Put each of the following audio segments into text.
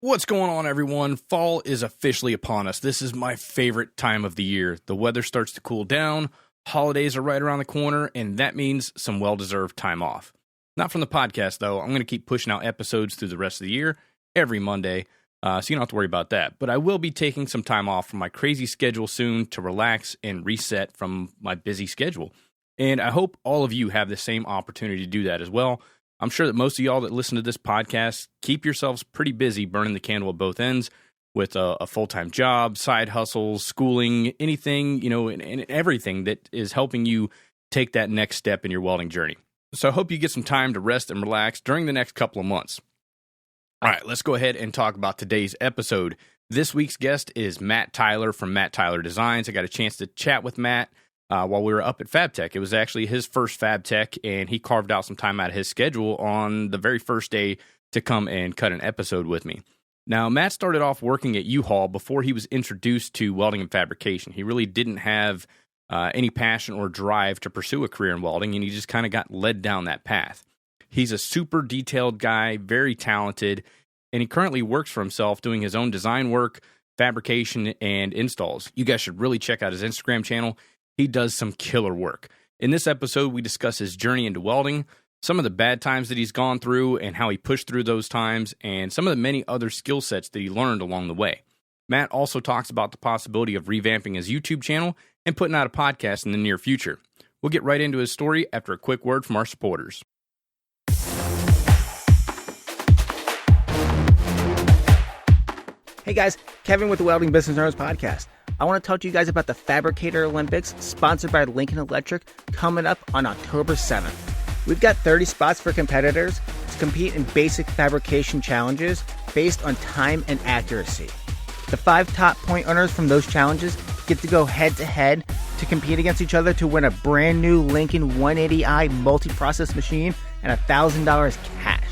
What's going on, everyone? Fall is officially upon us. This is my favorite time of the year. The weather starts to cool down, holidays are right around the corner, and that means some well-deserved time off. Not from the podcast, though. I'm going to keep pushing out episodes through the rest of the year, every Monday, so you don't have to worry about that. But I will be taking some time off from my crazy schedule soon to relax and reset from my busy schedule. And I hope all of you have the same opportunity to do that as well. I'm sure that most of y'all that listen to this podcast keep yourselves pretty busy burning the candle at both ends with a full-time job, side hustles, schooling, anything, and everything that is helping you take that next step in your welding journey. So I hope you get some time to rest and relax during the next couple of months. All right, let's go ahead and talk about today's episode. This week's guest is Matt Tyler from Matt Tyler Designs. I got a chance to chat with Matt while we were up at FabTech. It was actually his first FabTech, and he carved out some time out of his schedule on the very first day to come and cut an episode with me. Now, Matt started off working at U-Haul before he was introduced to welding and fabrication. He really didn't have any passion or drive to pursue a career in welding, and he just kind of got led down that path. He's a super detailed guy, very talented, and he currently works for himself doing his own design work, fabrication, and installs. You guys should really check out his Instagram channel. He does some killer work. In this episode, we discuss his journey into welding, some of the bad times that he's gone through and how he pushed through those times, and some of the many other skill sets that he learned along the way. Matt also talks about the possibility of revamping his YouTube channel and putting out a podcast in the near future. We'll get right into his story after a quick word from our supporters. Hey guys, Kevin with the Welding Business Owners Podcast. I want to talk to you guys about the Fabricator Olympics, sponsored by Lincoln Electric, coming up on October 7th. We've got 30 spots for competitors to compete in basic fabrication challenges based on time and accuracy. The 5 top point earners from those challenges get to go head-to-head to compete against each other to win a brand new Lincoln 180i multi-process machine and $1,000 cash.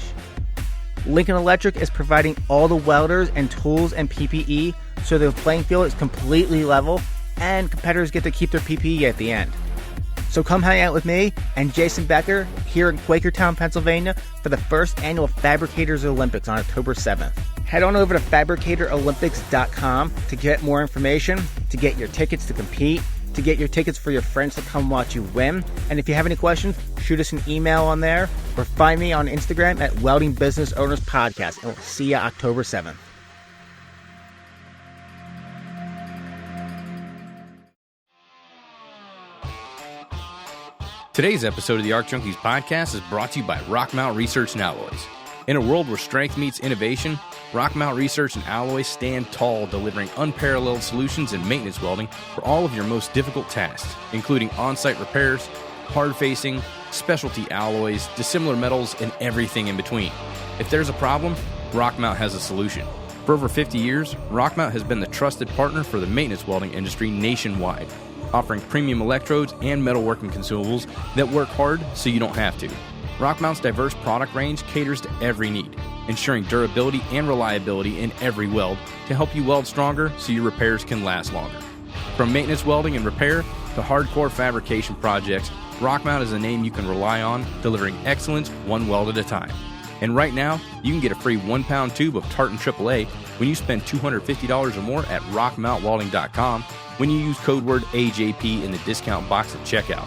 Lincoln Electric is providing all the welders and tools and PPE so the playing field is completely level and competitors get to keep their PPE at the end. So come hang out with me and Jason Becker here in Quakertown, Pennsylvania for the first annual Fabricators Olympics on October 7th. Head on over to fabricatorolympics.com to get more information, to get your tickets to compete, to get your tickets for your friends to come watch you win. And if you have any questions, shoot us an email on there or find me on Instagram at Welding Business Owners Podcast. And we'll see you October 7th. Today's episode of the Arc Junkies Podcast is brought to you by Rockmount Research and Alloys. In a world where strength meets innovation, Rockmount Research and Alloys stand tall, delivering unparalleled solutions in maintenance welding for all of your most difficult tasks, including on-site repairs, hard-facing, specialty alloys, dissimilar metals, and everything in between. If there's a problem, Rockmount has a solution. For over 50 years, Rockmount has been the trusted partner for the maintenance welding industry nationwide, offering premium electrodes and metalworking consumables that work hard so you don't have to. Rockmount's diverse product range caters to every need, ensuring durability and reliability in every weld to help you weld stronger so your repairs can last longer. From maintenance welding and repair to hardcore fabrication projects, Rockmount is a name you can rely on, delivering excellence one weld at a time. And right now, you can get a free 1-pound tube of Tartan AAA when you spend $250 or more at rockmountwelding.com when you use code word AJP in the discount box at checkout.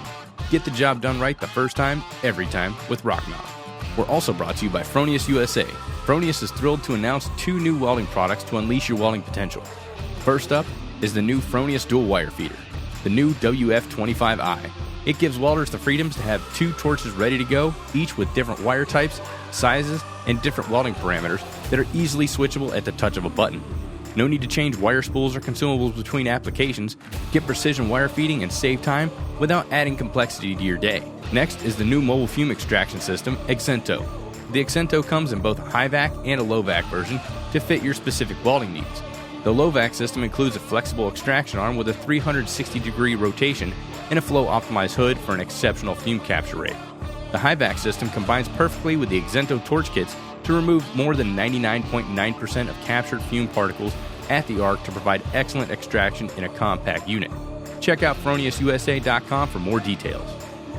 Get the job done right the first time, every time with Rockmount. We're also brought to you by Fronius USA. Fronius is thrilled to announce 2 new welding products to unleash your welding potential. First up is the new Fronius Dual Wire Feeder, the new WF25i. It gives welders the freedoms to have 2 torches ready to go, each with different wire types, sizes, and different welding parameters that are easily switchable at the touch of a button. No need to change wire spools or consumables between applications. Get precision wire feeding and save time without adding complexity to your day. Next is the new mobile fume extraction system, Exento. The Exento comes in both a high vac and a low vac version to fit your specific welding needs. The low vac system includes a flexible extraction arm with a 360-degree rotation and a flow-optimized hood for an exceptional fume capture rate. The high vac system combines perfectly with the Exento torch kits to remove more than 99.9% of captured fume particles at the arc to provide excellent extraction in a compact unit. Check out FroniusUSA.com for more details.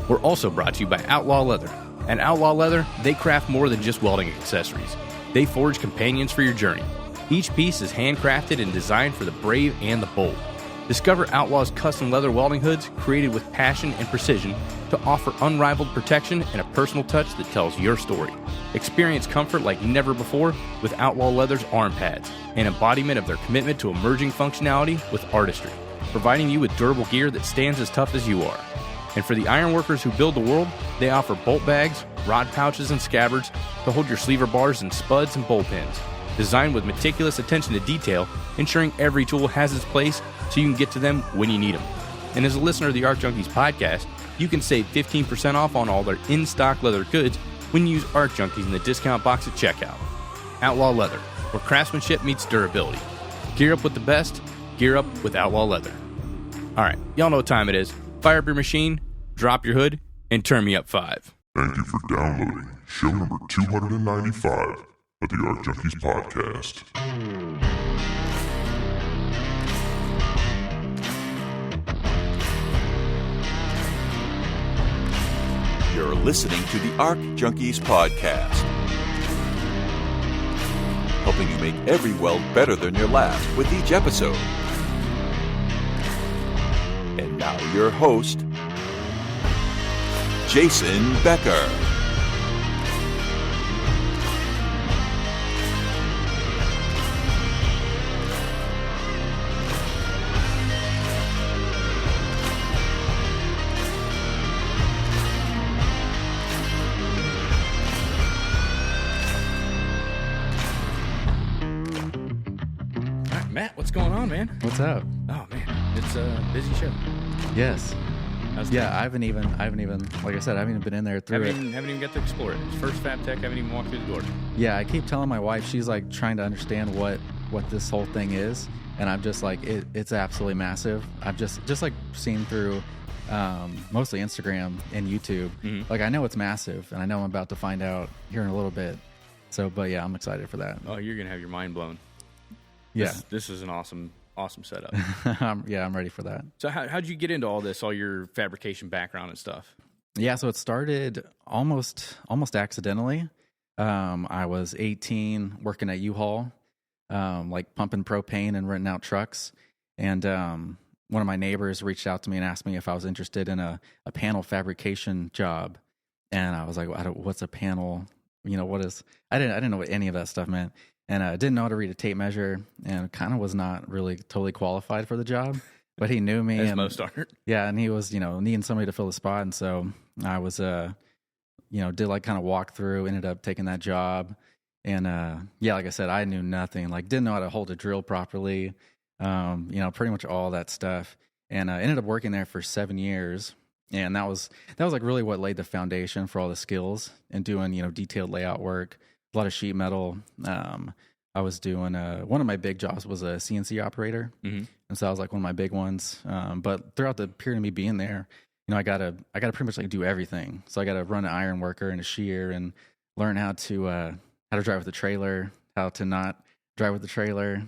We're also brought to you by Outlaw Leather. At Outlaw Leather, they craft more than just welding accessories. They forge companions for your journey. Each piece is handcrafted and designed for the brave and the bold. Discover Outlaw's custom leather welding hoods created with passion and precision to offer unrivaled protection and a personal touch that tells your story. Experience comfort like never before with Outlaw Leather's arm pads, an embodiment of their commitment to emerging functionality with artistry, providing you with durable gear that stands as tough as you are. And for the ironworkers who build the world, they offer bolt bags, rod pouches, and scabbards to hold your sleever bars and spuds and bolt pins. Designed with meticulous attention to detail, ensuring every tool has its place so you can get to them when you need them. And as a listener of the Arc Junkies podcast, you can save 15% off on all their in-stock leather goods when you use Arc Junkies in the discount box at checkout. Outlaw Leather, where craftsmanship meets durability. Gear up with the best, gear up with Outlaw Leather. All right, y'all know what time it is. Fire up your machine, drop your hood, and turn me up 5. Thank you for downloading show number 295 of the Arc Junkies Podcast. You're listening to the Arc Junkies Podcast, helping you make every weld better than your last with each episode. And now your host, Jason Becker. Matt, what's going on, man? What's up? Oh man, it's a busy show. Yes. How's Yeah, things? I haven't even, like I said, I haven't even been in there through Haven't even got to explore it. It's first Fab Tech, haven't even walked through the door. Yeah, I keep telling my wife, she's like trying to understand what this whole thing is, and I'm just like, it's absolutely massive. I've just like seen through mostly Instagram and YouTube. Mm-hmm. Like I know it's massive, and I know I'm about to find out here in a little bit. So, but yeah, I'm excited for that. Oh, you're gonna have your mind blown. Yeah, This is an awesome setup. yeah, I'm ready for that. So how'd you get into all this, all your fabrication background and stuff? Yeah, so it started almost accidentally. I was 18, working at U-Haul, like pumping propane and renting out trucks. And one of my neighbors reached out to me and asked me if I was interested in a panel fabrication job. And I was like, what's a panel? You know, what is? I didn't know what any of that stuff meant. And I didn't know how to read a tape measure, and kind of was not really totally qualified for the job. But he knew me, As and most aren't. yeah, and he was, needing somebody to fill the spot, and so I was, did like kind of walk through, ended up taking that job, and yeah, like I said, I knew nothing, like didn't know how to hold a drill properly, pretty much all that stuff, and I ended up working there for 7 years, and that was like really what laid the foundation for all the skills and doing, detailed layout work. A lot of sheet metal. I was doing one of my big jobs was a CNC operator, Mm-hmm. and so that was like one of my big ones. But throughout the period of me being there, I gotta pretty much like do everything. So I gotta run an iron worker and a shear and learn how to drive with a trailer, how to not drive with the trailer.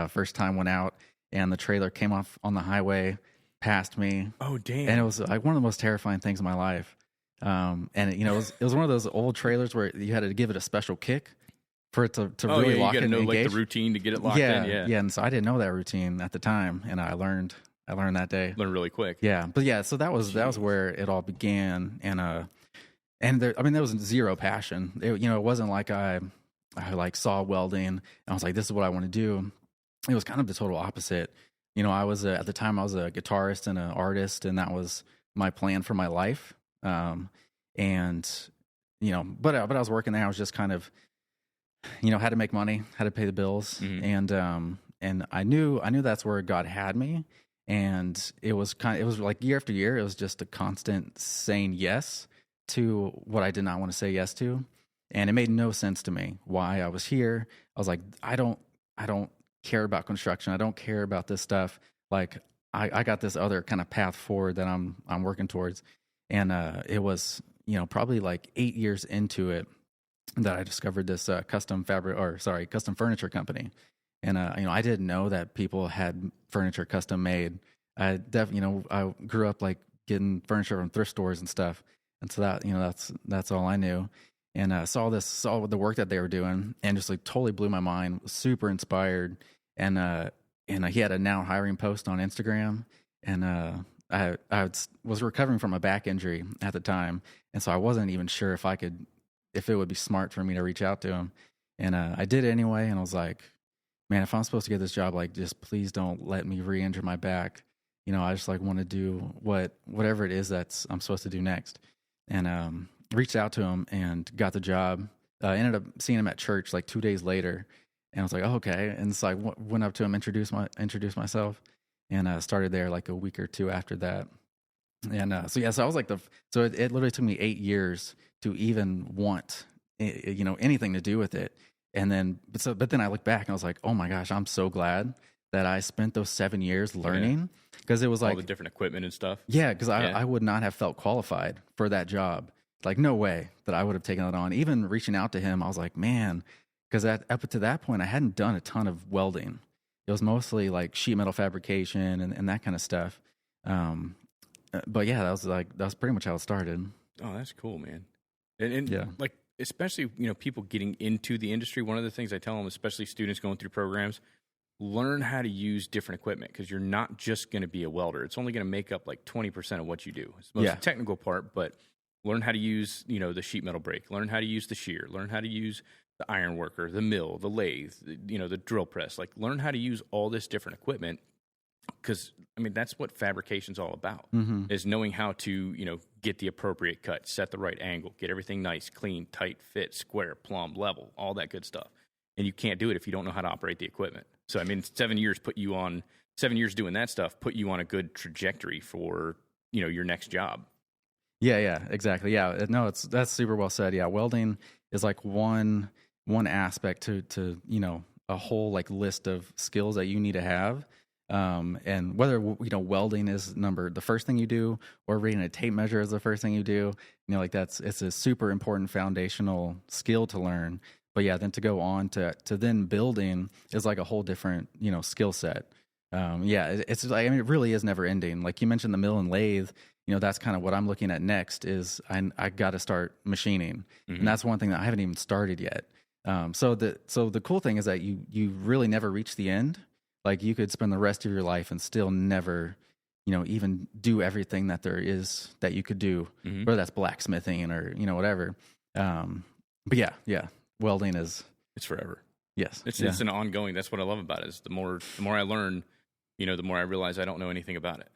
First time went out and the trailer came off on the highway, passed me. Oh damn! And it was like one of the most terrifying things in my life. And it was one of those old trailers where you had to give it a special kick for it to really lock you gotta in know and engage. like the routine to get it locked in. Yeah. And so I didn't know that routine at the time, and I learned that day. Learn really quick. Yeah, but yeah, so that was where it all began, and there was zero passion. It wasn't like I like saw welding and I was like, this is what I want to do. It was kind of the total opposite. I was at the time I was a guitarist and an artist, and that was my plan for my life. But I was working there. I was just kind of, had to make money, had to pay the bills, Mm-hmm. and I knew that's where God had me. And it was like year after year, it was just a constant saying yes to what I did not want to say yes to, and it made no sense to me why I was here. I was like, I don't care about construction. I don't care about this stuff. Like I got this other kind of path forward that I'm working towards. And it was, probably like 8 years into it that I discovered this custom furniture company. And I didn't know that people had furniture custom made. I grew up like getting furniture from thrift stores and stuff. And so that, that's all I knew. and saw the work that they were doing, and just like totally blew my mind. Was super inspired, and he had a now hiring post on Instagram, and I was recovering from a back injury at the time, and so I wasn't even sure if it would be smart for me to reach out to him, and I did it anyway, and I was like, man, if I'm supposed to get this job, like, just please don't let me re-injure my back. I just like want to do whatever it is I'm supposed to do next. And reached out to him and got the job. Ended up seeing him at church like 2 days later, and I was like, oh, okay. And so I went up to him, introduced myself, and started there like a week or two after that. And so I was like so it literally took me 8 years to even want anything to do with it. And then, but then I look back and I was like, oh my gosh, I'm so glad that I spent those 7 years learning, because it was like all the different equipment and stuff. Yeah, because I would not have felt qualified for that job. Like, no way that I would have taken that on. Even reaching out to him, I was like, man, because up to that point, I hadn't done a ton of welding. It was mostly like sheet metal fabrication and that kind of stuff. But yeah, that was pretty much how it started. Oh, that's cool, man. And yeah, like, especially, people getting into the industry, one of the things I tell them, especially students going through programs, learn how to use different equipment, because you're not just going to be a welder. It's only going to make up like 20% of what you do. It's the most technical part, but learn how to use, the sheet metal brake, learn how to use the shear, learn how to use the iron worker, the mill, the lathe, the drill press. Like, learn how to use all this different equipment, because, that's what fabrication's all about, is knowing how to, get the appropriate cut, set the right angle, get everything nice, clean, tight, fit, square, plumb, level, all that good stuff. And you can't do it if you don't know how to operate the equipment. So, 7 years doing that stuff put you on a good trajectory for, your next job. Yeah, exactly. Yeah, no, that's super well said. Yeah, welding is like one aspect to a whole like list of skills that you need to have. And whether welding is the first thing you do, or reading a tape measure is the first thing you do, it's a super important foundational skill to learn. But yeah, then to go on to then building is like a whole different skill set. It's like, it really is never ending. Like you mentioned the mill and lathe, that's kind of what I'm looking at next. Is I got to start machining, and that's one thing that I haven't even started yet. So the cool thing is that you really never reach the end. Like, you could spend the rest of your life and still never, even do everything that there is that you could do, whether that's blacksmithing or, whatever. But yeah, welding it's forever. Yes. It's an ongoing, that's what I love about it, is the more I learn, the more I realize I don't know anything about it.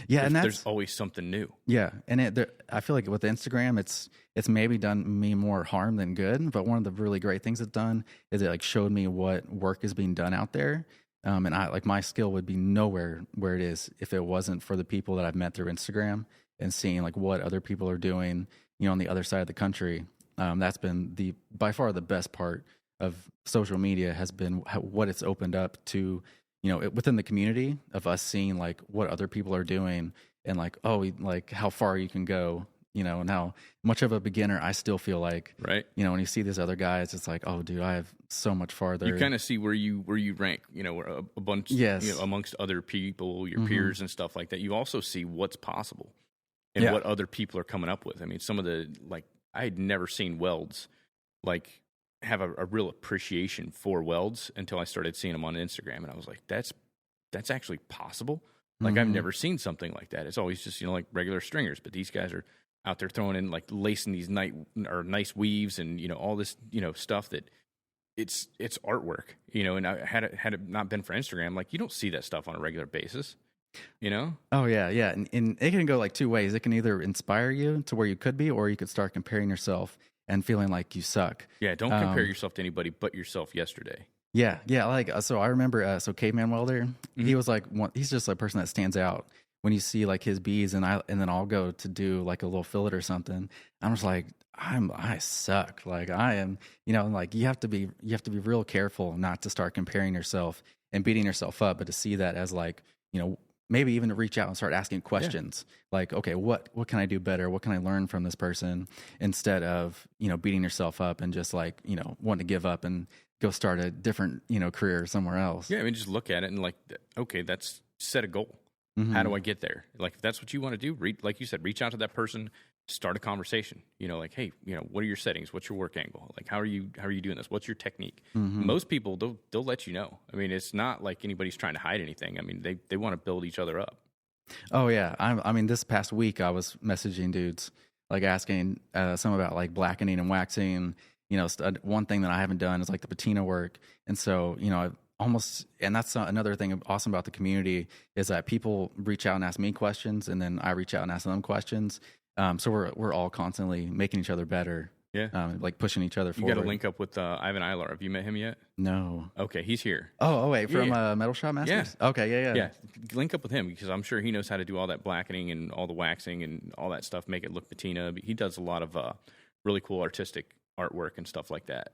Yeah. And there's always something new. Yeah. And I feel like with Instagram, it's maybe done me more harm than good. But one of the really great things it's done is it like showed me what work is being done out there. And I like, my skill would be nowhere where it is if it wasn't for the people that I've met through Instagram and seeing like what other people are doing, on the other side of the country. That's been by far the best part of social media, has been what it's opened up to, within the community, of us seeing like what other people are doing, and like, like how far you can go, and how much of a beginner I still feel like, right. When you see these other guys, it's like, oh dude, I have so much farther. You kind of see where you rank, a bunch, amongst other people, your peers and stuff like that. You also see what's possible and what other people are coming up with. Some of the, like, I had never seen welds like have a real appreciation for welds until I started seeing them on Instagram, and I was like, that's actually possible. Like, I've never seen something like that. It's always just, like regular stringers, but these guys are out there throwing in, like, lacing these nice weaves and, all this, stuff that it's artwork, and had it not been for Instagram, like, you don't see that stuff on a regular basis, Oh yeah. And it can go like two ways. It can either inspire you to where you could be, or you could start comparing yourself and feeling like you suck. Yeah, don't compare yourself to anybody but yourself yesterday. Yeah. Like, so I remember, Caveman Welder, he was like, he's just a person that stands out when you see like his beads, and then I'll go to do like a little fillet or something. I'm just like, I suck. Like, I am, like, you have to be real careful not to start comparing yourself and beating yourself up, but to see that as like, maybe even to reach out and start asking questions, like, okay, what can I do better? What can I learn from this person? Instead of, beating yourself up and just like, wanting to give up and go start a different, career somewhere else. Yeah. Just look at it and like, okay, that's set a goal. How do I get there? Like, if that's what you want to do, like you said, reach out to that person, start a conversation. Like, hey, what are your settings? What's your work angle? Like, how are you doing this? What's your technique? Most people they'll let you know. I mean, it's not like anybody's trying to hide anything. I mean, they want to build each other up. Oh yeah, I mean, this past week I was messaging dudes, like asking some about like blackening and waxing. One thing that I haven't done is like the patina work, and so and that's another thing awesome about the community is that people reach out and ask me questions, and then I reach out and ask them questions. So we're all constantly making each other better. Yeah. Like pushing each other forward. You got to link up with Ivan Eilar. Have you met him yet? No. Okay, he's here. Oh wait, from Metal Shop Masters? Yeah. Okay, yeah. Link up with him because I'm sure he knows how to do all that blackening and all the waxing and all that stuff, make it look patina. He does a lot of really cool artistic artwork and stuff like that.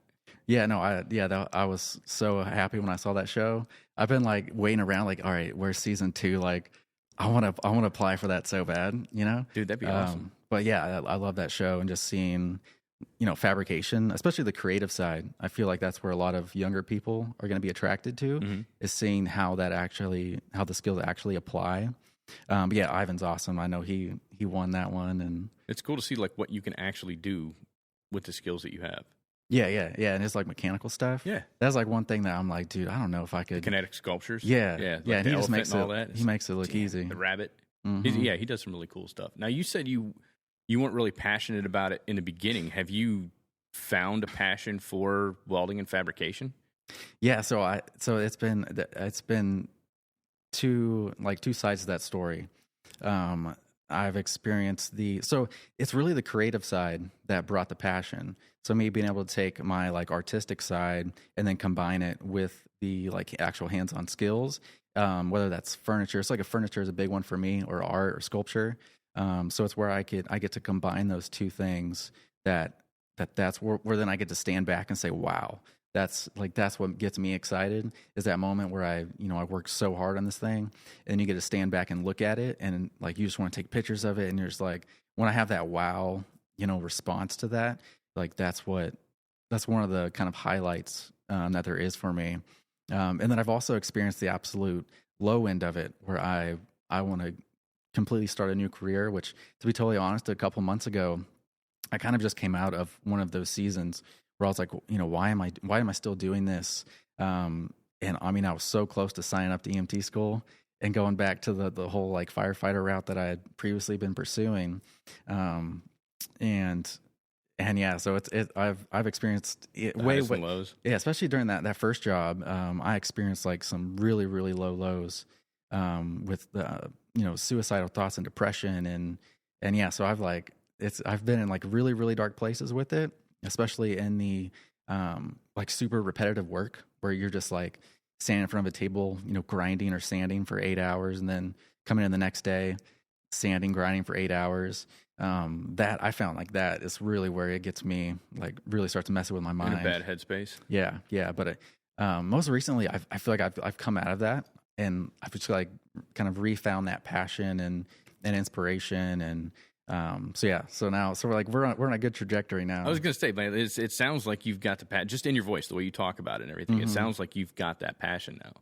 Yeah, no, I was so happy when I saw that show. I've been like waiting around, like, all right, where's season 2? Like, I want to apply for that so bad, Dude, that'd be awesome. But yeah, I love that show, and just seeing, fabrication, especially the creative side. I feel like that's where a lot of younger people are going to be attracted to, is seeing how the skills actually apply. But yeah, Ivan's awesome. I know he won that one, and it's cool to see like what you can actually do with the skills that you have. Yeah, and it's like mechanical stuff. Yeah, that's like one thing that I'm like, dude, I don't know if I could. The kinetic sculptures. Yeah. Like and he just makes and all that. He makes it look easy. The rabbit. He does some really cool stuff. Now, you said you weren't really passionate about it in the beginning. Have you found a passion for welding and fabrication? Yeah, so it's been two sides to that story. I've experienced so it's really the creative side that brought the passion. So me being able to take my like artistic side and then combine it with the like actual hands-on skills, whether that's furniture. It's like a furniture is a big one for me, or art or sculpture. So it's where I get to combine those two things. That's where then I get to stand back and say, wow, that's what gets me excited, is that moment where I worked so hard on this thing, and you get to stand back and look at it, and like you just want to take pictures of it, and you're just like, when I have that wow, response to that, like that's one of the kind of highlights that there is for me. And then I've also experienced the absolute low end of it, where I want to completely start a new career, which, to be totally honest, a couple months ago, I kind of just came out of one of those seasons where I was like, why am I still doing this? And I mean, I was so close to signing up to EMT school and going back to the whole like firefighter route that I had previously been pursuing. And yeah, so I've experienced it way lows. Yeah, especially during that first job. I experienced like some really, really low lows with suicidal thoughts and depression, and yeah, so I've been in like really, really dark places with it, especially in the like super repetitive work where you're just like standing in front of a table, grinding or sanding for 8 hours, and then coming in the next day, sanding, grinding for 8 hours. That I found like that is really where it gets me, like really starts messing with my mind. In a bad headspace. Yeah. But most recently, I feel like I've come out of that, and I've just like kind of refound that passion and inspiration, and so we're on a good trajectory now. I was gonna say, man, it sounds like you've got the passion, just in your voice, the way you talk about it and everything. It sounds like you've got that passion now.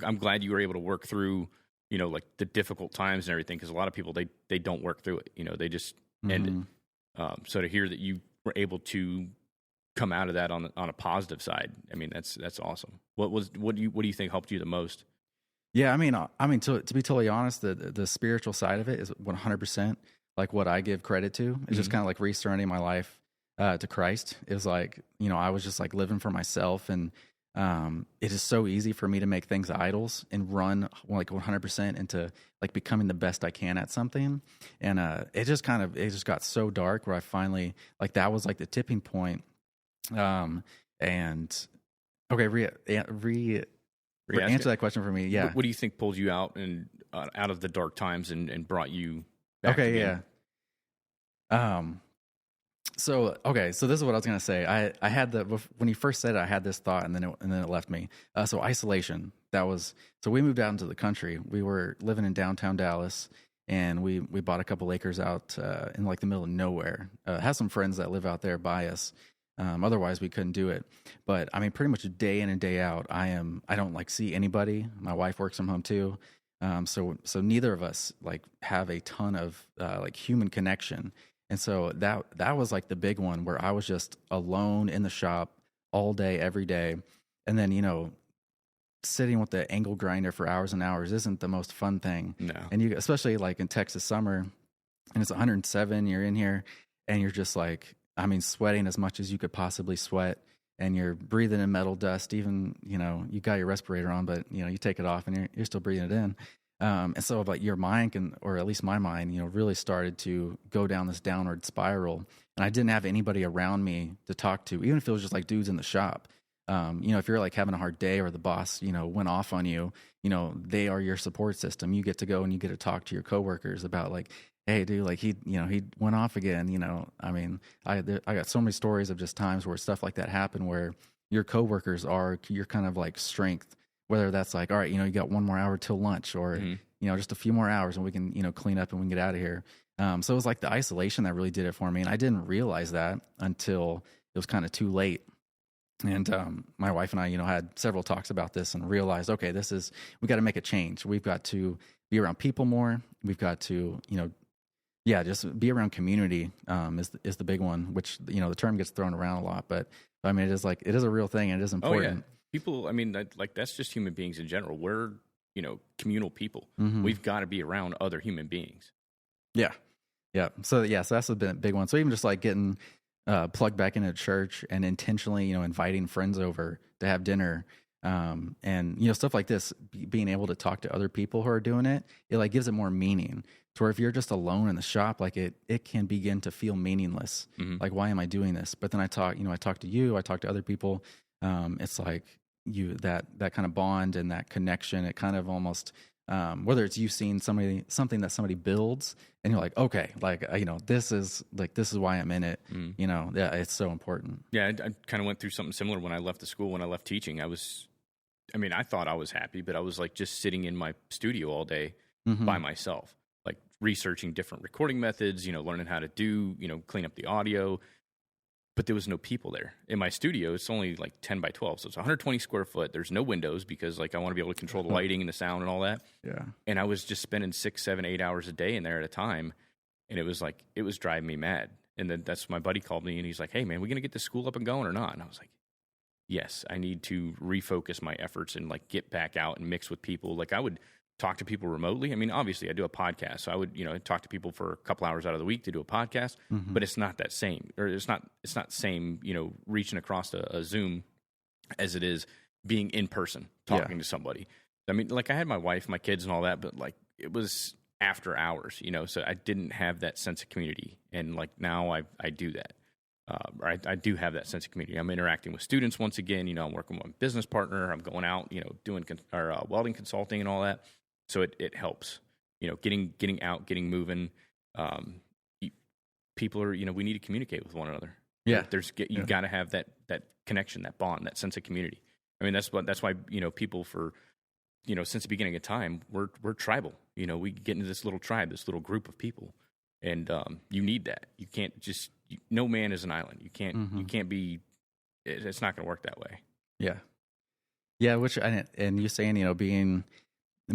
I'm glad you were able to work through, like the difficult times and everything, because a lot of people they don't work through it. They just end it. So to hear that you were able to come out of that on a positive side, I mean, that's awesome. What do you think helped you the most? Yeah, I mean, to be totally honest, the spiritual side of it is 100% like what I give credit to. It's just kind of like resurrendering my life to Christ. It was like, I was just like living for myself, and it is so easy for me to make things idols and run like 100% into like becoming the best I can at something. And it just got so dark where I finally, like, that was like the tipping point. And okay, answer that question for me. Yeah. What do you think pulled you out and out of the dark times and brought you back okay, again? Yeah. So this is what I was gonna say. I had when you first said it, I had this thought, and then it left me. So isolation. So we moved out into the country. We were living in downtown Dallas, and we bought a couple acres out in like the middle of nowhere. Have some friends that live out there by us. Otherwise, we couldn't do it. But I mean, pretty much day in and day out, I don't like see anybody. My wife works from home too. So neither of us like have a ton of like human connection. And so that was like the big one where I was just alone in the shop all day, every day. And then, sitting with the angle grinder for hours and hours isn't the most fun thing. No. And you, especially like in Texas summer, and it's 107, you're in here and you're just like, sweating as much as you could possibly sweat, and you're breathing in metal dust. Even, you got your respirator on, but you take it off and you're still breathing it in. And so like your mind can, or at least my mind, really started to go down this downward spiral. And I didn't have anybody around me to talk to, even if it was just like dudes in the shop. If you're like having a hard day or the boss, went off on you, they are your support system. You get to go and you get to talk to your coworkers about like, hey dude, like he went off again. I got so many stories of just times where stuff like that happened, where your coworkers are your kind of like strength. Whether that's like, all right, you got one more hour till lunch, or, just a few more hours and we can, clean up and we can get out of here. So it was like the isolation that really did it for me. And I didn't realize that until it was kind of too late. And my wife and I, had several talks about this and realized, okay, we got to make a change. We've got to be around people more. We've got to, just be around community is the big one, which, the term gets thrown around a lot, but it is a real thing and it is important. Oh, yeah. People, that's just human beings in general. We're, communal people. Mm-hmm. We've got to be around other human beings. Yeah. Yeah. So that's a big one. So even just like getting plugged back into church and intentionally, inviting friends over to have dinner, and, stuff like this, being able to talk to other people who are doing it, it like gives it more meaning. To where if you're just alone in the shop, like it can begin to feel meaningless. Mm-hmm. Like, why am I doing this? But then I talk to you, I talk to other people. It's like that kind of bond and that connection. It kind of almost, whether it's you seeing something that somebody builds and you're like, okay, like, this is why I'm in it. Yeah, it's so important. Yeah. I kind of went through something similar when I left the school. When I left teaching, I thought I was happy, but I was like just sitting in my studio all day by myself, like researching different recording methods, learning how to do, clean up the audio. But there was no people there. In my studio, it's only like 10 by 12. So it's 120 square foot. There's no windows because like I want to be able to control the lighting and the sound and all that. Yeah. And I was just spending 6, 7, 8 hours a day in there at a time. And it was driving me mad. And then that's when my buddy called me and he's like, hey man, we going to get this school up and going or not? And I was like, yes, I need to refocus my efforts and like get back out and mix with people. Like I would talk to people remotely. Obviously I do a podcast, so I would, talk to people for a couple hours out of the week to do a podcast, but it's not that same, or it's not same, reaching across a Zoom as it is being in person, talking to somebody. Like I had my wife, my kids and all that, but like it was after hours, so I didn't have that sense of community. And like now I do that. I do have that sense of community. I'm interacting with students once again, I'm working with a business partner. I'm going out, doing welding consulting and all that. So it helps, getting out, getting moving. People are, we need to communicate with one another. Yeah. You got to have that connection, that bond, that sense of community. That's why, people for, since the beginning of time, we're tribal. We get into this little tribe, this little group of people, and you need that. You can't just, no man is an island. You can't be, it's not going to work that way. Yeah. Yeah. And you saying,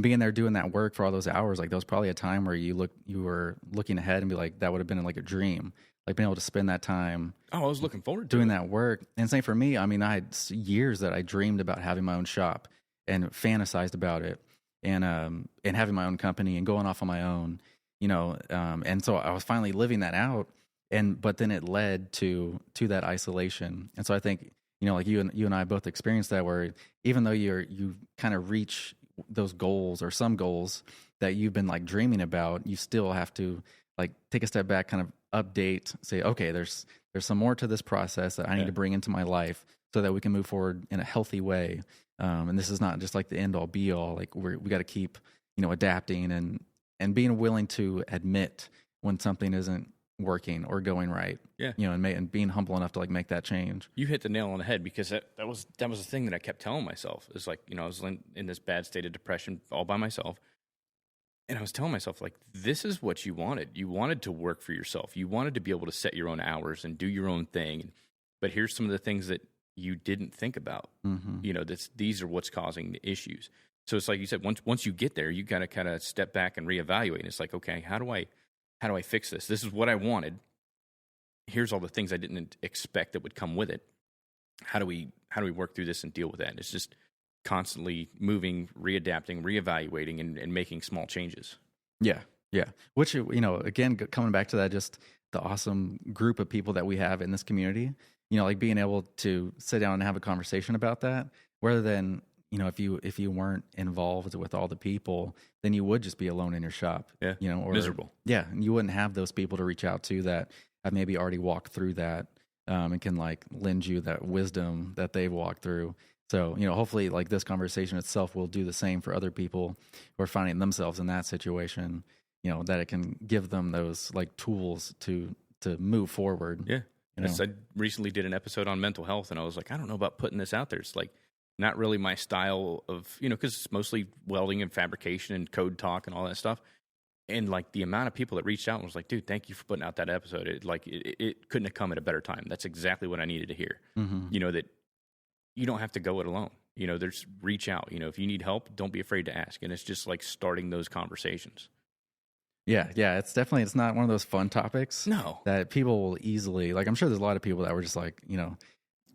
being there doing that work for all those hours, like there was probably a time where you were looking ahead and be like, that would have been like a dream, like being able to spend that time. Oh, I was looking forward to doing that work. And same for me. I had years that I dreamed about having my own shop and fantasized about it, and having my own company and going off on my own, and so I was finally living that out. But then it led to that isolation. And so I think, like you and I both experienced that, where even though you kind of reach those goals or some goals that you've been like dreaming about, you still have to like take a step back, kind of update, say, okay, there's some more to this process that I need to bring into my life so that we can move forward in a healthy way. And this is not just like the end all be all. Like we got to keep, adapting and being willing to admit when something isn't working or going right. Yeah. And being humble enough to like make that change. You hit the nail on the head, because that was the thing that I kept telling myself. It's like, I was in this bad state of depression all by myself. And I was telling myself, like, this is what you wanted. You wanted to work for yourself. You wanted to be able to set your own hours and do your own thing. But here's some of the things that you didn't think about. These are what's causing the issues. So it's like you said, once you get there, you got to kind of step back and reevaluate. And it's like, okay, how do I fix this? This is what I wanted. here's all the things I didn't expect that would come with it. How do we work through this and deal with that? And it's just constantly moving, readapting, reevaluating, and making small changes. Yeah. Which, again, coming back to that, just the awesome group of people that we have in this community, like being able to sit down and have a conversation about that, rather than, if you weren't involved with all the people, then you would just be alone in your shop. Yeah. Or miserable. Yeah. And you wouldn't have those people to reach out to that have maybe already walked through that, and can like lend you that wisdom that they've walked through. So, hopefully like this conversation itself will do the same for other people who are finding themselves in that situation, that it can give them those like tools to move forward. Yeah. I recently did an episode on mental health, and I was like, I don't know about putting this out there. It's like not really my style of, because it's mostly welding and fabrication and code talk and all that stuff. And like the amount of people that reached out and was like, dude, thank you for putting out that episode. It couldn't have come at a better time. That's exactly what I needed to hear. Mm-hmm. That you don't have to go it alone. There's reach out. If you need help, don't be afraid to ask. And it's just like starting those conversations. Yeah. It's not one of those fun topics. No. That people will easily, like, I'm sure there's a lot of people that were just like,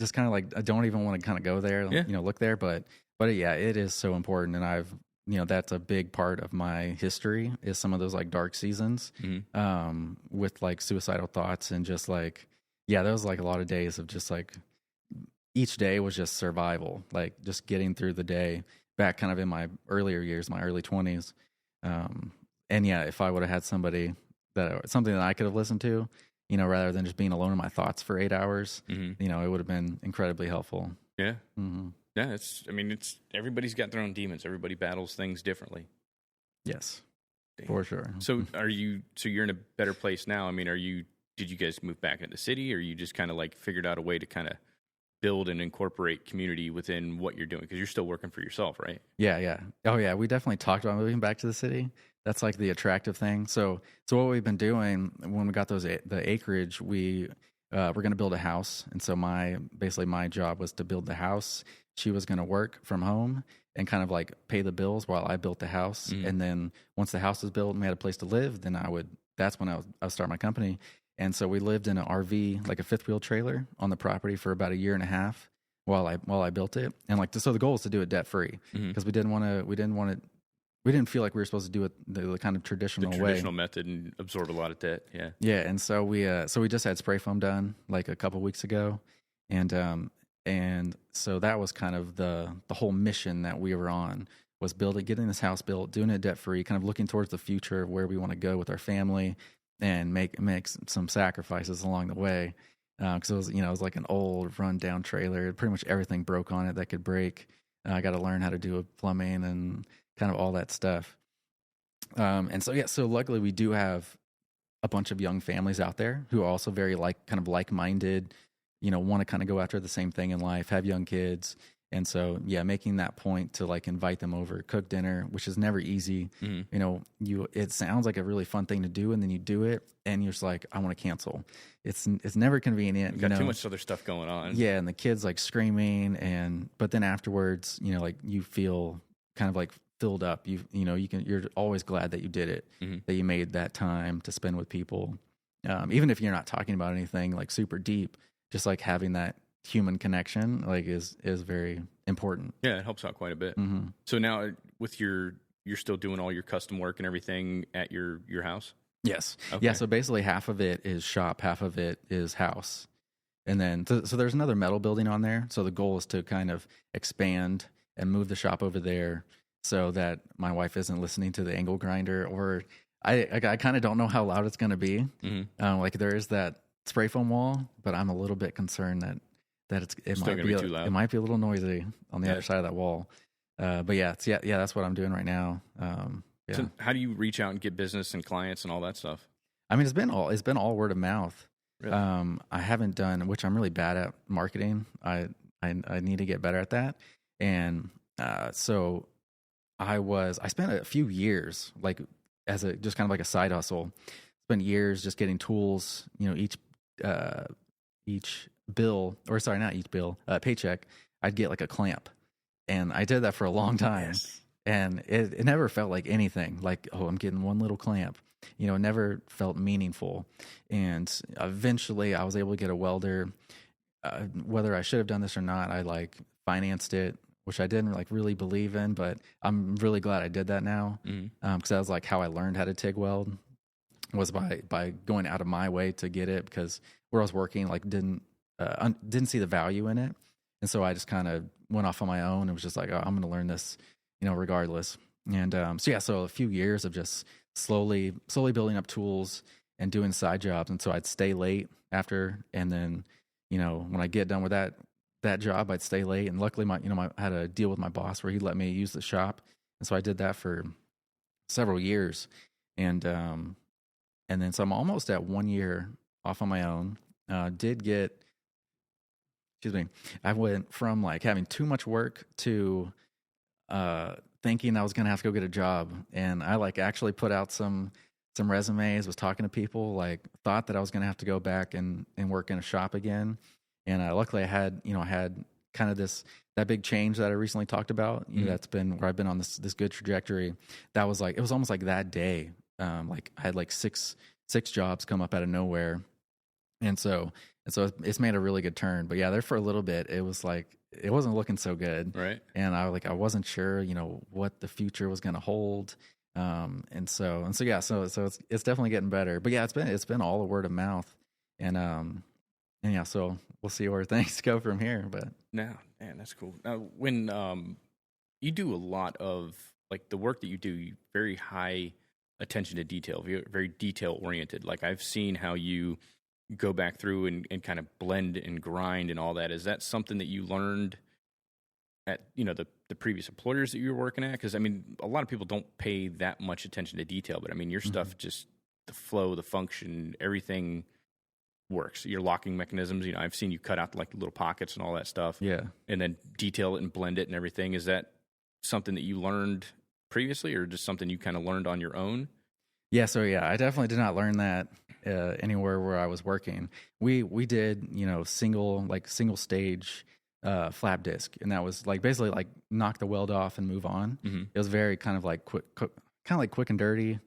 just kind of like, I don't even want to kind of go there, look there. But yeah, it is so important. And I've, that's a big part of my history is some of those like dark seasons, with like suicidal thoughts and just like, there was like a lot of days of just like, each day was just survival, like just getting through the day back kind of in my earlier years, my early 20s. And yeah, if I would have had something that I could have listened to, rather than just being alone in my thoughts for 8 hours, it would have been incredibly helpful. Yeah. Mm-hmm. Yeah. It's everybody's got their own demons. Everybody battles things differently. Yes, for sure. So you're in a better place now. Did you guys move back into the city, or you just kind of like figured out a way to kind of build and incorporate community within what you're doing? Because you're still working for yourself, right? Yeah. Oh yeah, we definitely talked about moving back to the city. That's like the attractive thing. So what we've been doing when we got the acreage, we were going to build a house, and so my job was to build the house. She was going to work from home and kind of like pay the bills while I built the house. And then once the house was built and we had a place to live, then that's when I would start my company. And so we lived in an RV, like a fifth wheel trailer, on the property for about a year and a half while I built it. And so the goal was to do it debt free, because we didn't feel like we were supposed to do it the kind of traditional method and absorb a lot of debt. Yeah. Yeah. And so we just had spray foam done like a couple weeks ago. And so that was kind of the whole mission that we were on, was getting this house built, doing it debt free, kind of looking towards the future of where we want to go with our family, and make some sacrifices along the way. Cause it was like an old run down trailer. Pretty much everything broke on it that could break. I got to learn how to do plumbing and kind of all that stuff. So luckily we do have a bunch of young families out there who are also very like-minded, want to kind of go after the same thing in life, have young kids. And so, making that point to like invite them over, cook dinner, which is never easy. Mm-hmm. It sounds like a really fun thing to do, and then you do it, and you're just like, I want to cancel. It's never convenient. You got too much other stuff going on. Yeah, and the kids like screaming, but then afterwards, like you feel kind of like filled up. You're always glad that you did it, that you made that time to spend with people, even if you're not talking about anything like super deep. Just like having that human connection like is very important. Yeah, it helps out quite a bit. Mm-hmm. So now with you're still doing all your custom work and everything at your house? Yes. Okay. Yeah, so basically half of it is shop, half of it is house. And then so there's another metal building on there. So the goal is to kind of expand and move the shop over there so that my wife isn't listening to the angle grinder, or I kind of don't know how loud it's going to be. Mm-hmm. Like there is that spray foam wall, but I'm a little bit concerned that it might be too loud. It might be a little noisy on the other side of that wall. But that's what I'm doing right now. So how do you reach out and get business and clients and all that stuff? I mean, it's been all word of mouth. Really? I haven't done, which I'm really bad at, marketing. I need to get better at that. And so I spent a few years like as just kind of like a side hustle. Spent years just getting tools. Each bill, or sorry, not each bill, paycheck, I'd get like a clamp, and I did that for a long time. Yes. And it never felt like anything, like, oh, I'm getting one little clamp. You know, it never felt meaningful. And eventually I was able to get a welder. Whether I should have done this or not, I like financed it, which I didn't like really believe in, but I'm really glad I did that now. Because that was like how I learned how to TIG weld, was by going out of my way to get it, because where I was working like didn't see the value in it. And so I just kind of went off on my own and was just like, oh, I'm going to learn this, you know, regardless. And so a few years of just slowly building up tools and doing side jobs. And so I'd stay late after, and then, you know, when I get done with that job, I'd stay late. And luckily I had a deal with my boss where he let me use the shop. And so I did that for several years. And then, so I'm almost at 1 year off on my own. I went from like having too much work to thinking I was going to have to go get a job. And I like actually put out some resumes, was talking to people, like thought that I was going to have to go back and work in a shop again. And luckily I had kind of that big change that I recently talked about, you know, that's been where I've been on this good trajectory. That was like, it was almost like that day. Like I had like six jobs come up out of nowhere. And so it's made a really good turn. But yeah, there for a little bit, it was like, it wasn't looking so good. Right. And I wasn't sure, you know, what the future was going to hold. And so it's definitely getting better. But yeah, it's been all a word of mouth. And yeah, so we'll see where things go from here. But now, man, that's cool. Now, when you do a lot of like the work that you do, very high attention to detail, very detail oriented. Like I've seen how you go back through and kind of blend and grind and all that. Is that something that you learned at, you know, the previous employers that you were working at? Because I mean, a lot of people don't pay that much attention to detail, but I mean, your stuff, just the flow, the function, everything works. Your locking mechanisms, you know, I've seen you cut out like little pockets and all that stuff. Yeah. And then detail it and blend it and everything. Is that something that you learned previously, or just something you kind of learned on your own? Yeah, so yeah, I definitely did not learn that anywhere where I was working. We did, you know, single stage flap disc, and that was like basically like knock the weld off and move on. It was very kind of like quick and dirty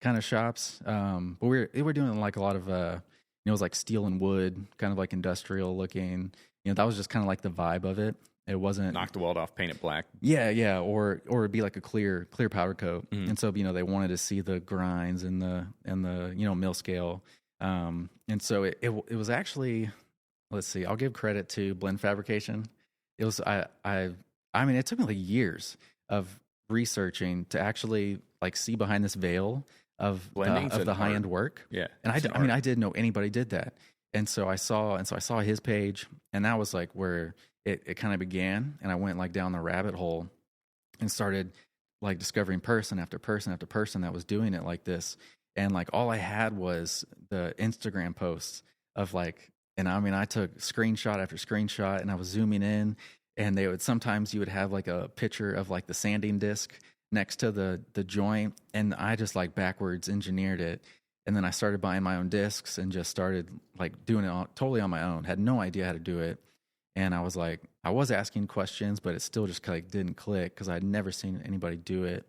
kind of shops. But we were doing like a lot of you know, it was like steel and wood, kind of like industrial looking. You know, that was just kind of like the vibe of it. It wasn't knock the weld off, paint it black. Yeah, or it'd be like a clear powder coat. And so, you know, they wanted to see the grinds and the you know, mill scale. And so it was actually, let's see, I'll give credit to Blend Fabrication. It was I mean, it took me like years of researching to actually like see behind this veil of the high end work. Yeah, and I didn't know anybody did that. And so I saw his page, and that was like where it kind of began. And I went like down the rabbit hole and started like discovering person after person after person that was doing it like this. And like all I had was the Instagram posts of like, and I mean, I took screenshot after screenshot, and I was zooming in, and sometimes you would have like a picture of like the sanding disc next to the joint, and I just like backwards engineered it. And then I started buying my own discs and just started like doing it totally on my own. Had no idea how to do it. And I was like, I was asking questions, but it still just like didn't click because I'd never seen anybody do it.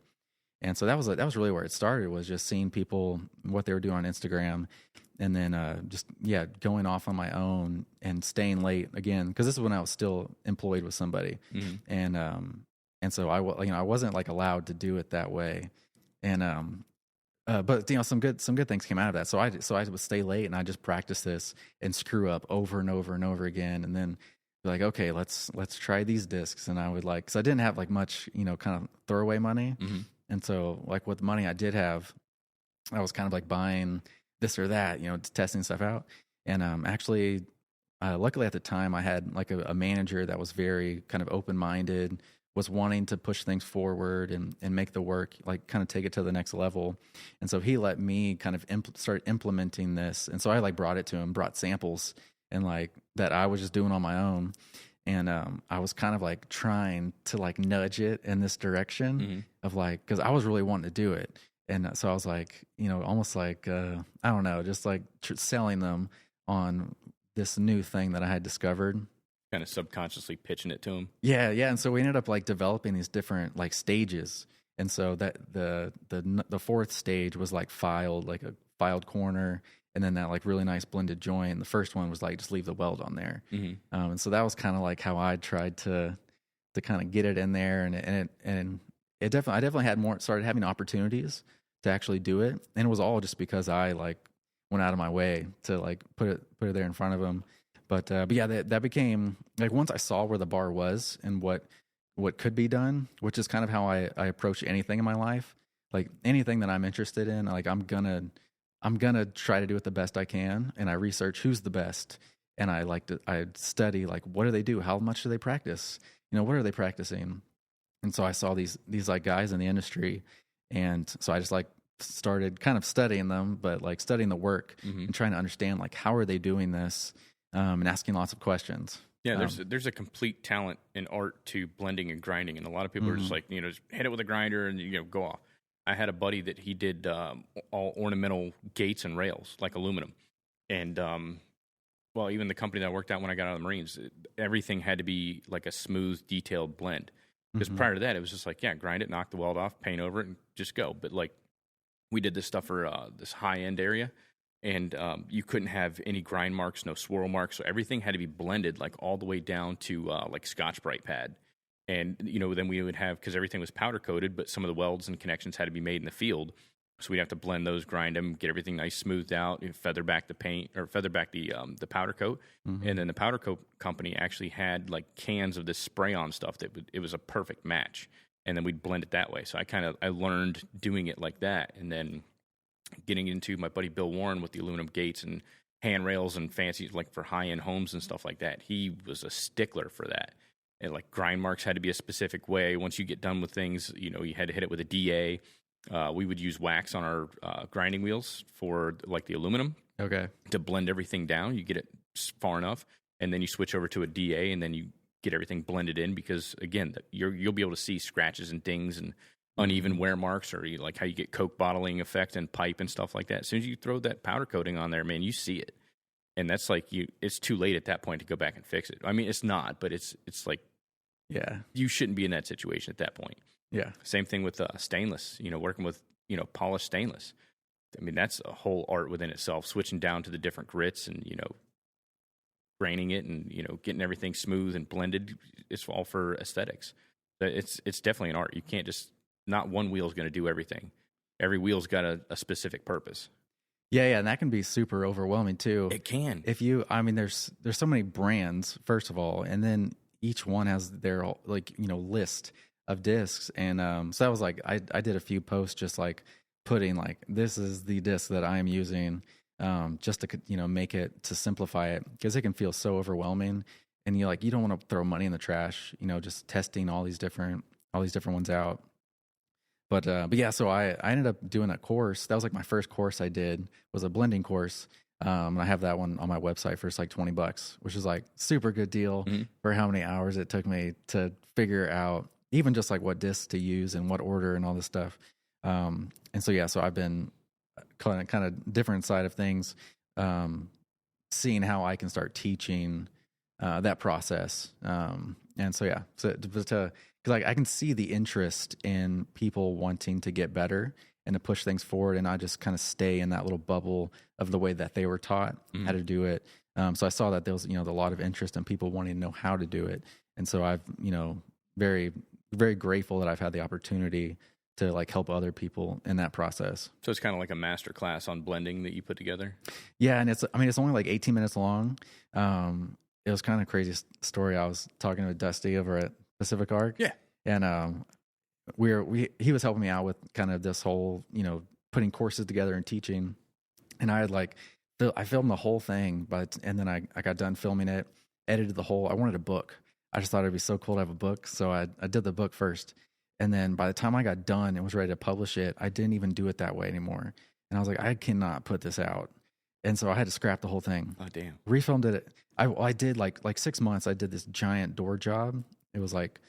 And so that was really where it started, was just seeing people, what they were doing on Instagram, and then just going off on my own and staying late again, because this is when I was still employed with somebody. And so I wasn't like allowed to do it that way. And but you know, some good things came out of that. So I would stay late and I just practice this and screw up over and over and over again, and then be like, okay, let's try these discs. And I would like, because I didn't have like much, you know, kind of throwaway money. And so like with the money I did have, I was kind of like buying this or that, you know, testing stuff out. And actually, luckily at the time I had like a manager that was very kind of open-minded, was wanting to push things forward and make the work, like kind of take it to the next level. And so he let me kind of start implementing this. And so I like brought it to him, brought samples and like that I was just doing on my own. And I was kind of like trying to like nudge it in this direction of like, because I was really wanting to do it. And so I was like, you know, almost like, I don't know, just like selling them on this new thing that I had discovered. Kind of subconsciously pitching it to him. Yeah. And so we ended up like developing these different like stages. And so that the fourth stage was like filed, like a filed corner, and then that like really nice blended joint. The first one was like just leave the weld on there. And so that was kind of like how I tried to kind of get it in there, and I definitely had started having opportunities to actually do it, and it was all just because I like went out of my way to like put it there in front of them. But yeah, that became like, once I saw where the bar was and what could be done, which is kind of how I approach anything in my life. Like anything that I'm interested in, like I'm gonna try to do it the best I can, and I research who's the best, and I study like, what do they do, how much do they practice, what are they practicing. And so I saw these like guys in the industry, and so I just like started kind of studying them, but like studying the work and trying to understand like, how are they doing this, and asking lots of questions. Yeah, there's a complete talent and art to blending and grinding, and a lot of people are just like, just hit it with a grinder and go off. I had a buddy that he did all ornamental gates and rails, like aluminum, and well, even the company that I worked at when I got out of the Marines, everything had to be like a smooth, detailed blend. Because prior to that, it was just like, grind it, knock the weld off, paint over it, and just go. But like, we did this stuff for this high end area. And you couldn't have any grind marks, no swirl marks. So everything had to be blended, like all the way down to like Scotch-Brite pad. And, then we would have, because everything was powder coated, but some of the welds and connections had to be made in the field. So we'd have to blend those, grind them, get everything nice smoothed out, and feather back the paint, or feather back the powder coat. And then the powder coat company actually had like cans of this spray-on stuff it was a perfect match. And then we'd blend it that way. So I learned doing it like that. And then getting into my buddy Bill Warren with the aluminum gates and handrails and fancy, like for high-end homes and stuff like that. He was a stickler for that. And like grind marks had to be a specific way. Once you get done with things, you had to hit it with a DA. We would use wax on our grinding wheels for like the aluminum. Okay. To blend everything down. You get it far enough, and then you switch over to a DA, and then you get everything blended in, because again, you'll be able to see scratches and dings and uneven wear marks, or like how you get Coke bottling effect and pipe and stuff like that. As soon as you throw that powder coating on there, man, you see it. And that's like, it's too late at that point to go back and fix it. I mean, it's not, but it's like, you shouldn't be in that situation at that point. Yeah. Same thing with stainless, working with, polished stainless. I mean, that's a whole art within itself, switching down to the different grits and, graining it and, getting everything smooth and blended. It's all for aesthetics. It's definitely an art. You can't just, not one wheel is going to do everything. Every wheel's got a specific purpose. Yeah, and that can be super overwhelming too. It can. There's so many brands, first of all, and then each one has their list of discs, and so I was like, I did a few posts just like putting like, this is the disc that I am using, just to make it, to simplify it, because it can feel so overwhelming, and you don't want to throw money in the trash, just testing all these different ones out. But yeah, so I ended up doing a course. That was like my first course I did, was a blending course. And I have that one on my website for like $20, which is like super good deal for how many hours it took me to figure out even just like what discs to use and what order and all this stuff. And so, yeah, so I've been kind of different side of things, seeing how I can start teaching that process. And so, yeah, because I can see the interest in people wanting to get better and to push things forward, and not just kind of stay in that little bubble of the way that they were taught how to do it. So I saw that there was, a lot of interest in people wanting to know how to do it. And so I've, very, very grateful that I've had the opportunity to like help other people in that process. So it's kind of like a master class on blending that you put together. Yeah. And it's only like 18 minutes long. It was kind of a crazy story. I was talking to Dusty over at Pacific Arc. Yeah. And, he was helping me out with kind of this whole, putting courses together and teaching. And I had I filmed the whole thing, and then I got done filming it, edited the whole, I wanted a book. I just thought it'd be so cool to have a book. So I did the book first. And then by the time I got done and was ready to publish it, I didn't even do it that way anymore. And I was like, I cannot put this out. And so I had to scrap the whole thing. Oh, damn. Refilmed it. I did like 6 months. I did this giant door job. It was like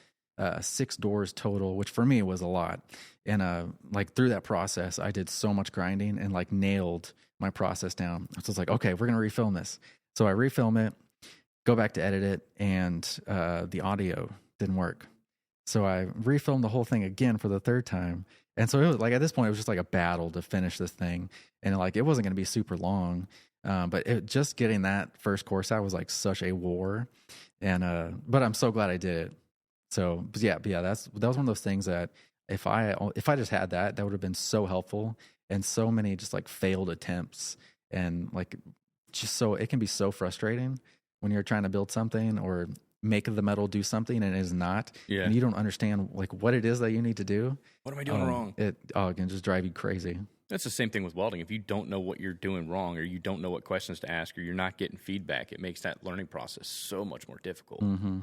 6 doors total, which for me was a lot. And through that process, I did so much grinding and like nailed my process down. So it's like, okay, we're going to refilm this. So I refilm it, go back to edit it, and the audio didn't work. So I refilmed the whole thing again for the third time. And so it was like, at this point, it was just like a battle to finish this thing. And like, it wasn't going to be super long. But just getting that first course out was like such a war. And, but I'm so glad I did it. So, but yeah, that was one of those things that if I just had that would have been so helpful. And so many just like failed attempts, and like, just so it can be so frustrating when you're trying to build something or make the metal do something and it is not. Yeah. And you don't understand like what it is that you need to do. What am I doing wrong? It can just drive you crazy. That's the same thing with welding. If you don't know what you're doing wrong, or you don't know what questions to ask, or you're not getting feedback, it makes that learning process so much more difficult. Mm-hmm.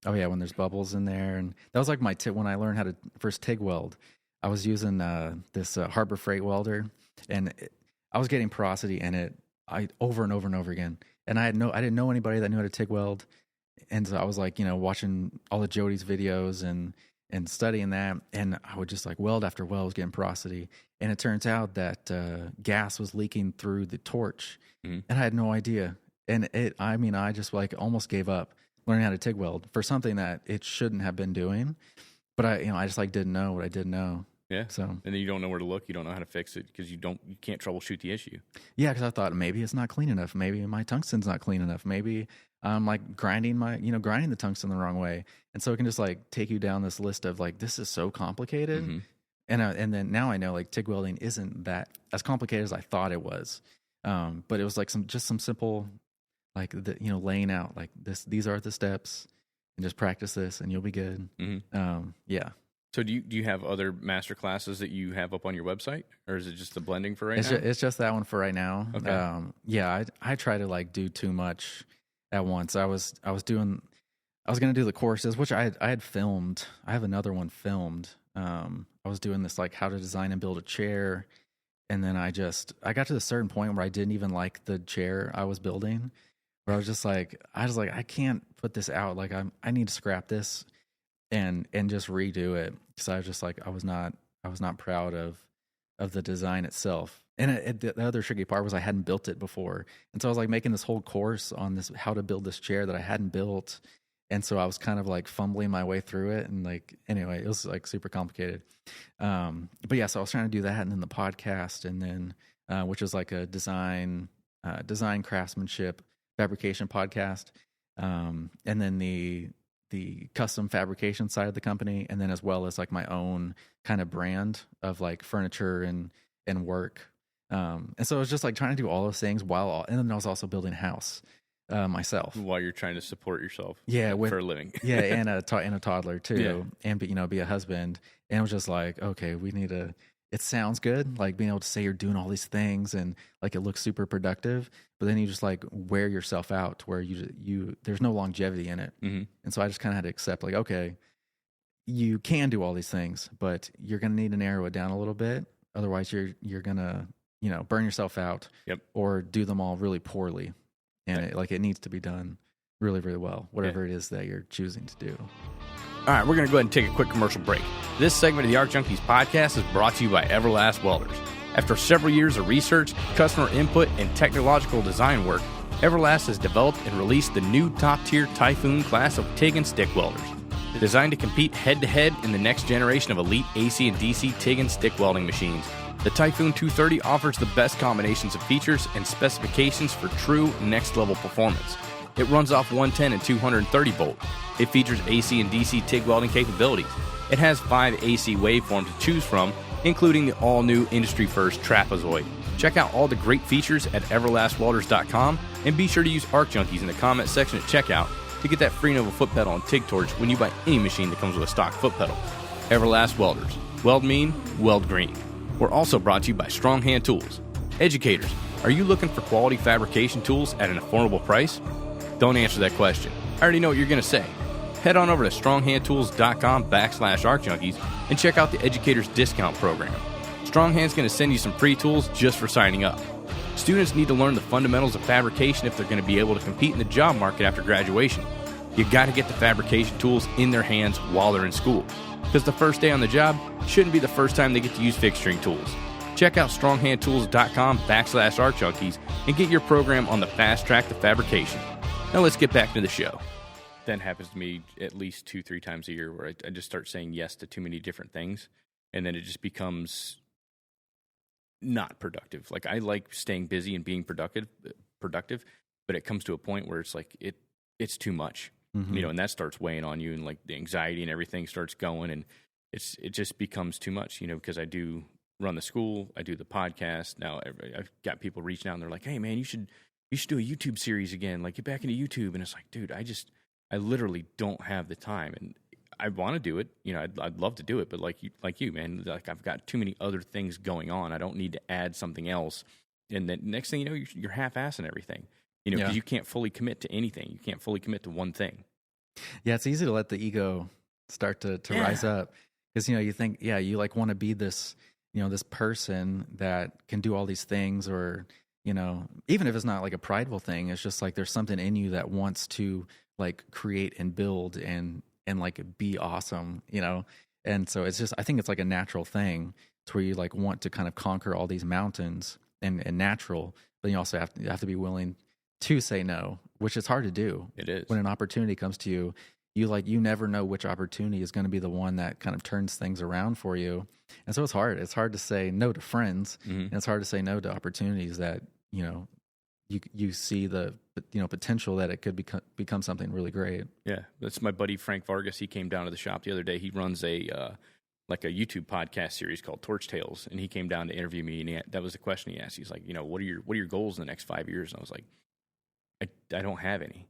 Oh yeah, when there's bubbles in there. And that was like my tip when I learned how to first TIG weld. I was using this Harbor Freight welder, and I was getting porosity in it over and over and over again. And I didn't know anybody that knew how to TIG weld. And so I was like, watching all the Jody's videos and studying that, and I would just like weld after weld was getting porosity. And it turns out that gas was leaking through the torch, and I had no idea. And I just like almost gave up learning how to TIG weld for something that it shouldn't have been doing. But I just like didn't know what I didn't know. Yeah. So, and then you don't know where to look. You don't know how to fix it because you can't troubleshoot the issue. Yeah, because I thought maybe it's not clean enough. Maybe my tungsten's not clean enough. Maybe I'm like grinding the tungsten the wrong way. And so it can just like take you down this list of like, this is so complicated. Mm-hmm. And then now I know like TIG welding isn't that as complicated as I thought it was. But it was like some simple, like laying out like these are the steps, and just practice this and you'll be good. Mm-hmm. Yeah. So do you have other master classes that you have up on your website, or is it just the blending for right now? It's just that one for right now. Okay. I try to like do too much at once. I was going to do the courses, which I had filmed. I have another one filmed. I was doing this like how to design and build a chair, and then I got to a certain point where I didn't even like the chair I was building, where I was like I can't put this out. Like I need to scrap this and just redo it, because I was just like I was not proud of the design itself. And the other tricky part was I hadn't built it before, and so I was like making this whole course on this how to build this chair that I hadn't built, and so I was kind of like fumbling my way through it, and like anyway, it was like super complicated. But yeah, so I was trying to do that, and then the podcast, and then which was like a design craftsmanship fabrication podcast, and then the custom fabrication side of the company, and then as well as like my own kind of brand of like furniture and work. And so I was just like trying to do all those things and then I was also building a house myself while you're trying to support yourself. Yeah, for a living. Yeah, and a toddler too, yeah. And be a husband. And it was just like, okay, we need to. It sounds good, like being able to say you're doing all these things and like it looks super productive, but then you just like wear yourself out to where you there's no longevity in it. Mm-hmm. And so I just kind of had to accept like, okay, you can do all these things, but you're going to need to narrow it down a little bit. Otherwise you're going to, burn yourself out. Yep. Or do them all really poorly. And it needs to be done really, really well, whatever it is that you're choosing to do. All right, we're going to go ahead and take a quick commercial break. This segment of the Arc Junkies podcast is brought to you by Everlast Welders. After several years of research, customer input, and technological design work, Everlast has developed and released the new top-tier Typhoon class of TIG and stick welders. Designed to compete head-to-head in the next generation of elite AC and DC TIG and stick welding machines, the Typhoon 230 offers the best combinations of features and specifications for true next-level performance. It runs off 110 and 230 volt. It features AC and DC TIG welding capabilities. It has 5 AC waveforms to choose from, including the all-new industry-first trapezoid. Check out all the great features at everlastwelders.com, and be sure to use Arc Junkies in the comment section at checkout to get that free Nova foot pedal and TIG torch when you buy any machine that comes with a stock foot pedal. Everlast Welders. Weld mean, weld green. We're also brought to you by Strong Hand Tools. Educators, are you looking for quality fabrication tools at an affordable price? Don't answer that question. I already know what you're going to say. Head on over to stronghandtools.com/ArcJunkies and check out the Educators Discount Program. Stronghand's going to send you some free tools just for signing up. Students need to learn the fundamentals of fabrication if they're going to be able to compete in the job market after graduation. You got to get the fabrication tools in their hands while they're in school, because the first day on the job shouldn't be the first time they get to use fixturing tools. Check out stronghandtools.com/ArcJunkies and get your program on the fast track to fabrication. Now let's get back to the show. that happens to me at least 2-3 times a year, where I just start saying yes to too many different things, and then it just becomes not productive. Like, I like staying busy and being productive, but it comes to a point where it's like it's too much, and that starts weighing on you, and like the anxiety and everything starts going, and it just becomes too much, because I do run the school, I do the podcast. Now I've got people reaching out and they're like, "Hey man, you should do a YouTube series again, like get back into YouTube." And it's like, dude, I literally don't have the time, and I want to do it. I'd love to do it, but like you, man, like I've got too many other things going on. I don't need to add something else. And then next thing you know, you're half-assing everything, because you can't fully commit to anything. You can't fully commit to one thing. Yeah, it's easy to let the ego start to rise up, because you think, you like want to be this, this person that can do all these things, or even if it's not like a prideful thing, it's just like there's something in you that wants to like create and build and like be awesome, and so it's just, I think it's like a natural thing to where you like want to kind of conquer all these mountains and natural, but you also have to be willing to say no, which is hard to do. It is. When an opportunity comes to you, you never know which opportunity is going to be the one that kind of turns things around for you. And so it's hard. It's hard to say no to friends, and it's hard to say no to opportunities that, you see the, potential that it could become something really great. Yeah. That's my buddy, Frank Vargas. He came down to the shop the other day. He runs a YouTube podcast series called Torch Tales. And he came down to interview me, and that was the question he asked. He's like, what are your goals in the next 5 years? And I was like, I don't have any.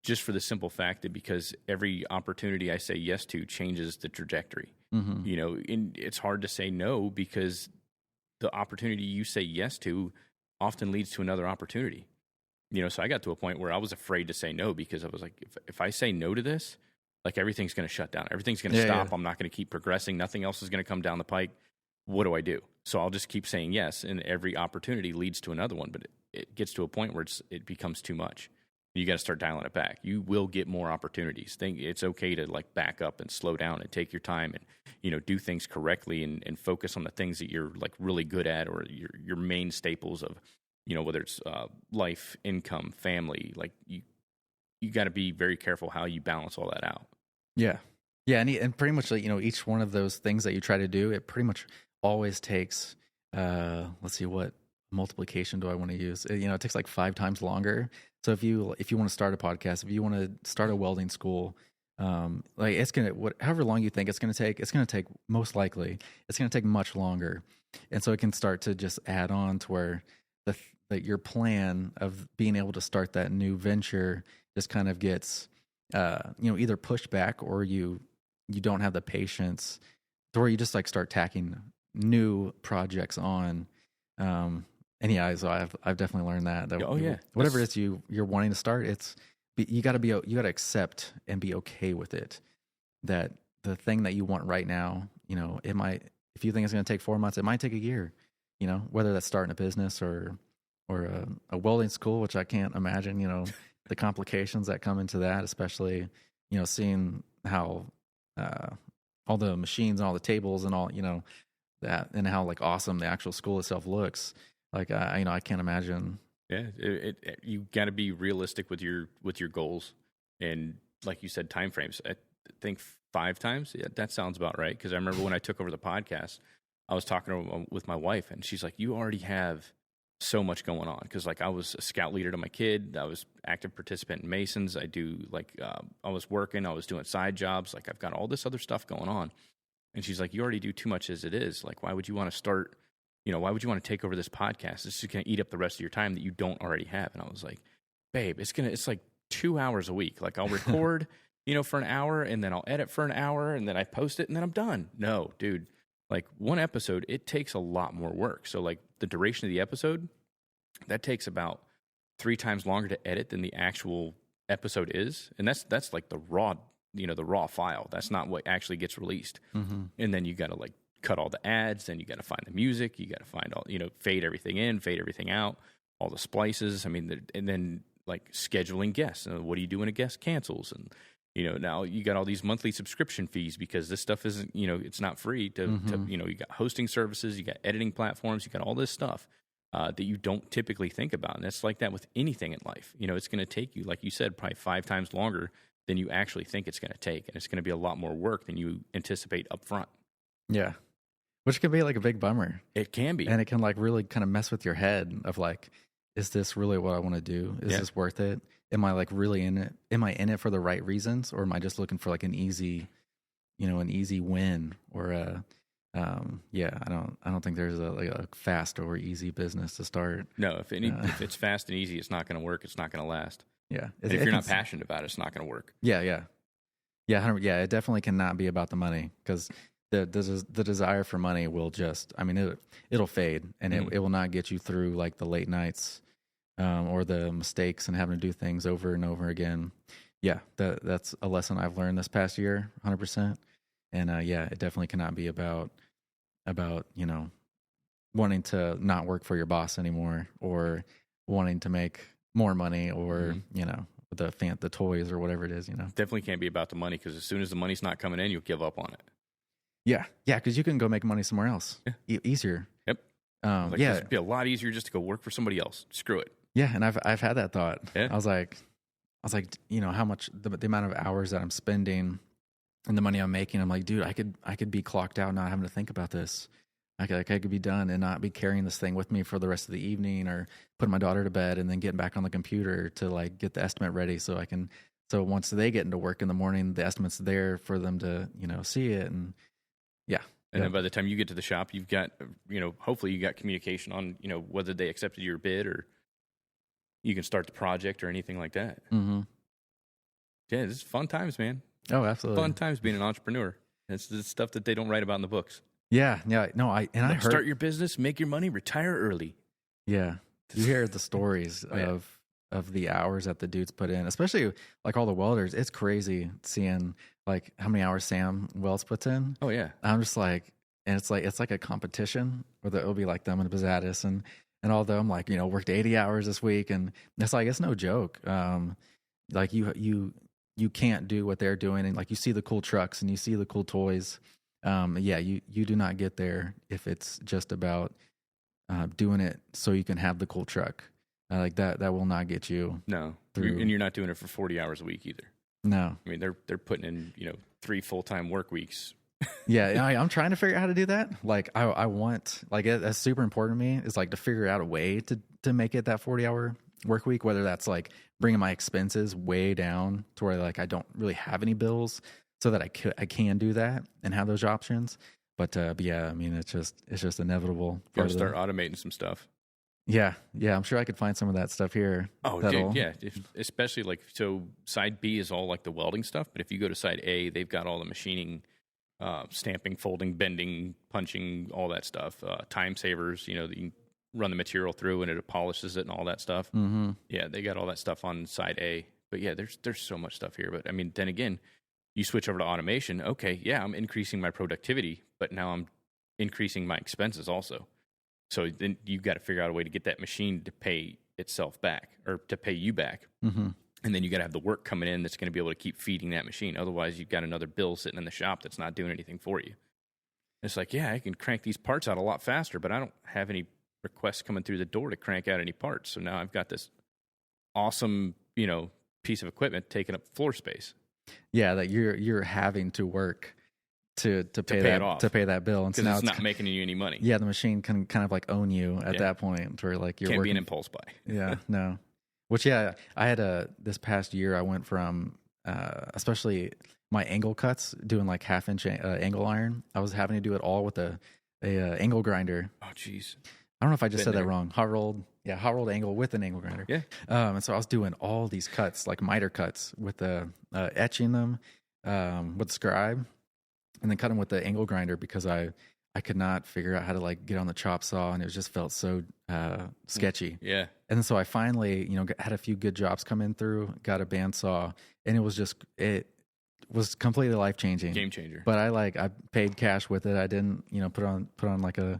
Just for the simple fact that because every opportunity I say yes to changes the trajectory. And it's hard to say no, because the opportunity you say yes to often leads to another opportunity. So I got to a point where I was afraid to say no, because I was like, if I say no to this, like everything's going to shut down. Everything's going to stop. Yeah. I'm not going to keep progressing. Nothing else is going to come down the pike. What do I do? So I'll just keep saying yes, and every opportunity leads to another one. But it gets to a point where it becomes too much. You got to start dialing it back. You will get more opportunities. It's okay to like back up and slow down and take your time and, do things correctly and focus on the things that you're like really good at, or your main staples of, whether it's life, income, family. Like you got to be very careful how you balance all that out. Yeah. Yeah. And pretty much like, each one of those things that you try to do, it pretty much always takes, let's see, what multiplication do I want to use? It takes like 5 times longer. So if you want to start a podcast, if you want to start a welding school, like it's going to, however long you think it's going to take most likely, it's going to take much longer. And so it can start to just add on to where your plan of being able to start that new venture just kind of gets, either pushed back, or you don't have the patience, or you just like start tacking new projects on. And yeah, so I've definitely learned that whatever it is you're wanting to start, you got to accept and be okay with it. That the thing that you want right now, it might, if you think it's going to take 4 months, it might take a year. Whether that's starting a business or a welding school, which I can't imagine. The complications that come into that, especially seeing how all the machines and all the tables and all that, and how like awesome the actual school itself looks. Like I can't imagine. Yeah, you got to be realistic with your goals, and like you said, time frames. I think 5 times. Yeah, that sounds about right. Because I remember when I took over the podcast, I was talking with my wife, and she's like, "You already have so much going on." Because like I was a scout leader to my kid, I was active participant in Masons. I do like I was working, I was doing side jobs. Like I've got all this other stuff going on, and she's like, "You already do too much as it is. Like why would you want to start?" Why would you want to take over this podcast? It's just going to eat up the rest of your time that you don't already have. And I was like, babe, it's like 2 hours a week. Like I'll record, for an hour, and then I'll edit for an hour, and then I post it, and then I'm done. No, dude, like one episode, it takes a lot more work. So like the duration of the episode, that takes about 3 times longer to edit than the actual episode is. And that's like the raw file. That's not what actually gets released. Mm-hmm. And then you got to like cut all the ads, then you got to find the music, you got to find all, fade everything in, fade everything out, all the splices. I mean, and then like scheduling guests. What do you do when a guest cancels? And, now you got all these monthly subscription fees because this stuff isn't, it's not free to you got hosting services, you got editing platforms, you got all this stuff that you don't typically think about. And it's like that with anything in life. It's going to take you, like you said, probably 5 times longer than you actually think it's going to take. And it's going to be a lot more work than you anticipate up front. Yeah. Which can be like a big bummer. It can be. And it can like really kind of mess with your head of like, is this really what I want to do? Is this worth it? Am I like really in it? Am I in it for the right reasons? Or am I just looking for like an easy win or I don't think there's a fast or easy business to start. No, if it's fast and easy, it's not going to work. It's not going to last. Yeah. And if you're not passionate about it, it's not going to work. Yeah. It definitely cannot be about the money, because the desire for money will just, it'll fade, and it will not get you through like the late nights or the mistakes and having to do things over and over again. Yeah, that's a lesson I've learned this past year, 100%. And it definitely cannot be about wanting to not work for your boss anymore, or wanting to make more money, or the toys or whatever it is. Definitely can't be about the money, because as soon as the money's not coming in, you'll give up on it. Yeah, because you can go make money somewhere else. Easier. Yep. It'd be a lot easier just to go work for somebody else. Screw it. Yeah, and I've had that thought. Yeah. I was like, how much the amount of hours that I'm spending and the money I'm making. I'm like, dude, I could be clocked out, not having to think about this. I could be done and not be carrying this thing with me for the rest of the evening, or putting my daughter to bed and then getting back on the computer to like get the estimate ready so I can. So once they get into work in the morning, the estimate's there for them to see it. And and then by the time you get to the shop, you've got hopefully you got communication on whether they accepted your bid, or you can start the project or anything like that. Mm-hmm. Yeah, this is fun times, man. Oh, absolutely. Fun times being an entrepreneur. It's the stuff that they don't write about in the books. Yeah. No, I heard, start your business, make your money, retire early. Yeah. You hear the stories of the hours that the dudes put in, especially like all the welders. It's crazy seeing like how many hours Sam Wells puts in. Oh yeah. I'm just like, and it's like a competition where it'll be like them and Bazatis and although I'm like, worked 80 hours this week, and it's like, it's no joke. Like you can't do what they're doing, and like you see the cool trucks and you see the cool toys. You do not get there if it's just about doing it so you can have the cool truck. Like that will not get you. No, through. And you're not doing it for 40 hours a week either. No, I mean they're putting in 3 full-time work weeks. Yeah, I'm trying to figure out how to do that. Like I want, like that's super important to me, is like to figure out a way to make it that 40-hour work week, whether that's like bringing my expenses way down to where like I don't really have any bills, so that I can do that and have those options. But yeah, it's just inevitable. You gotta start automating some stuff. Yeah, I'm sure I could find some of that stuff here. Oh, dude, yeah. Especially like, so side B is all like the welding stuff, but if you go to side A, they've got all the machining, stamping, folding, bending, punching, all that stuff. Time savers, that you can run the material through and it polishes it and all that stuff. Mm-hmm. Yeah, they got all that stuff on side A. But yeah, there's so much stuff here. But then again, you switch over to automation. Okay, yeah, I'm increasing my productivity, but now I'm increasing my expenses also. So then you've got to figure out a way to get that machine to pay itself back, or to pay you back. Mm-hmm. And then you got to have the work coming in that's going to be able to keep feeding that machine. Otherwise, you've got another bill sitting in the shop that's not doing anything for you. It's like, yeah, I can crank these parts out a lot faster, but I don't have any requests coming through the door to crank out any parts. So now I've got this awesome, piece of equipment taking up floor space. Yeah, that you're having to work to pay that bill, and because it's not making you any money. Yeah, the machine can kind of like own you at that point, where like you're can't working. Be an impulse buy. Yeah, no. Which I had this past year I went from especially my angle cuts, doing like 1/2 inch angle iron. I was having to do it all with a angle grinder. Oh, jeez. I don't know if I just said that wrong. Hot rolled angle with an angle grinder. Yeah. And so I was doing all these cuts, like miter cuts, with etching them with the scribe, and then cut them with the angle grinder, because I could not figure out how to like get on the chop saw, and it just felt so sketchy. Yeah. And then so I finally, had a few good jobs come in through, got a bandsaw, and it was completely life changing, game changer. But I paid cash with it. I didn't, put on like a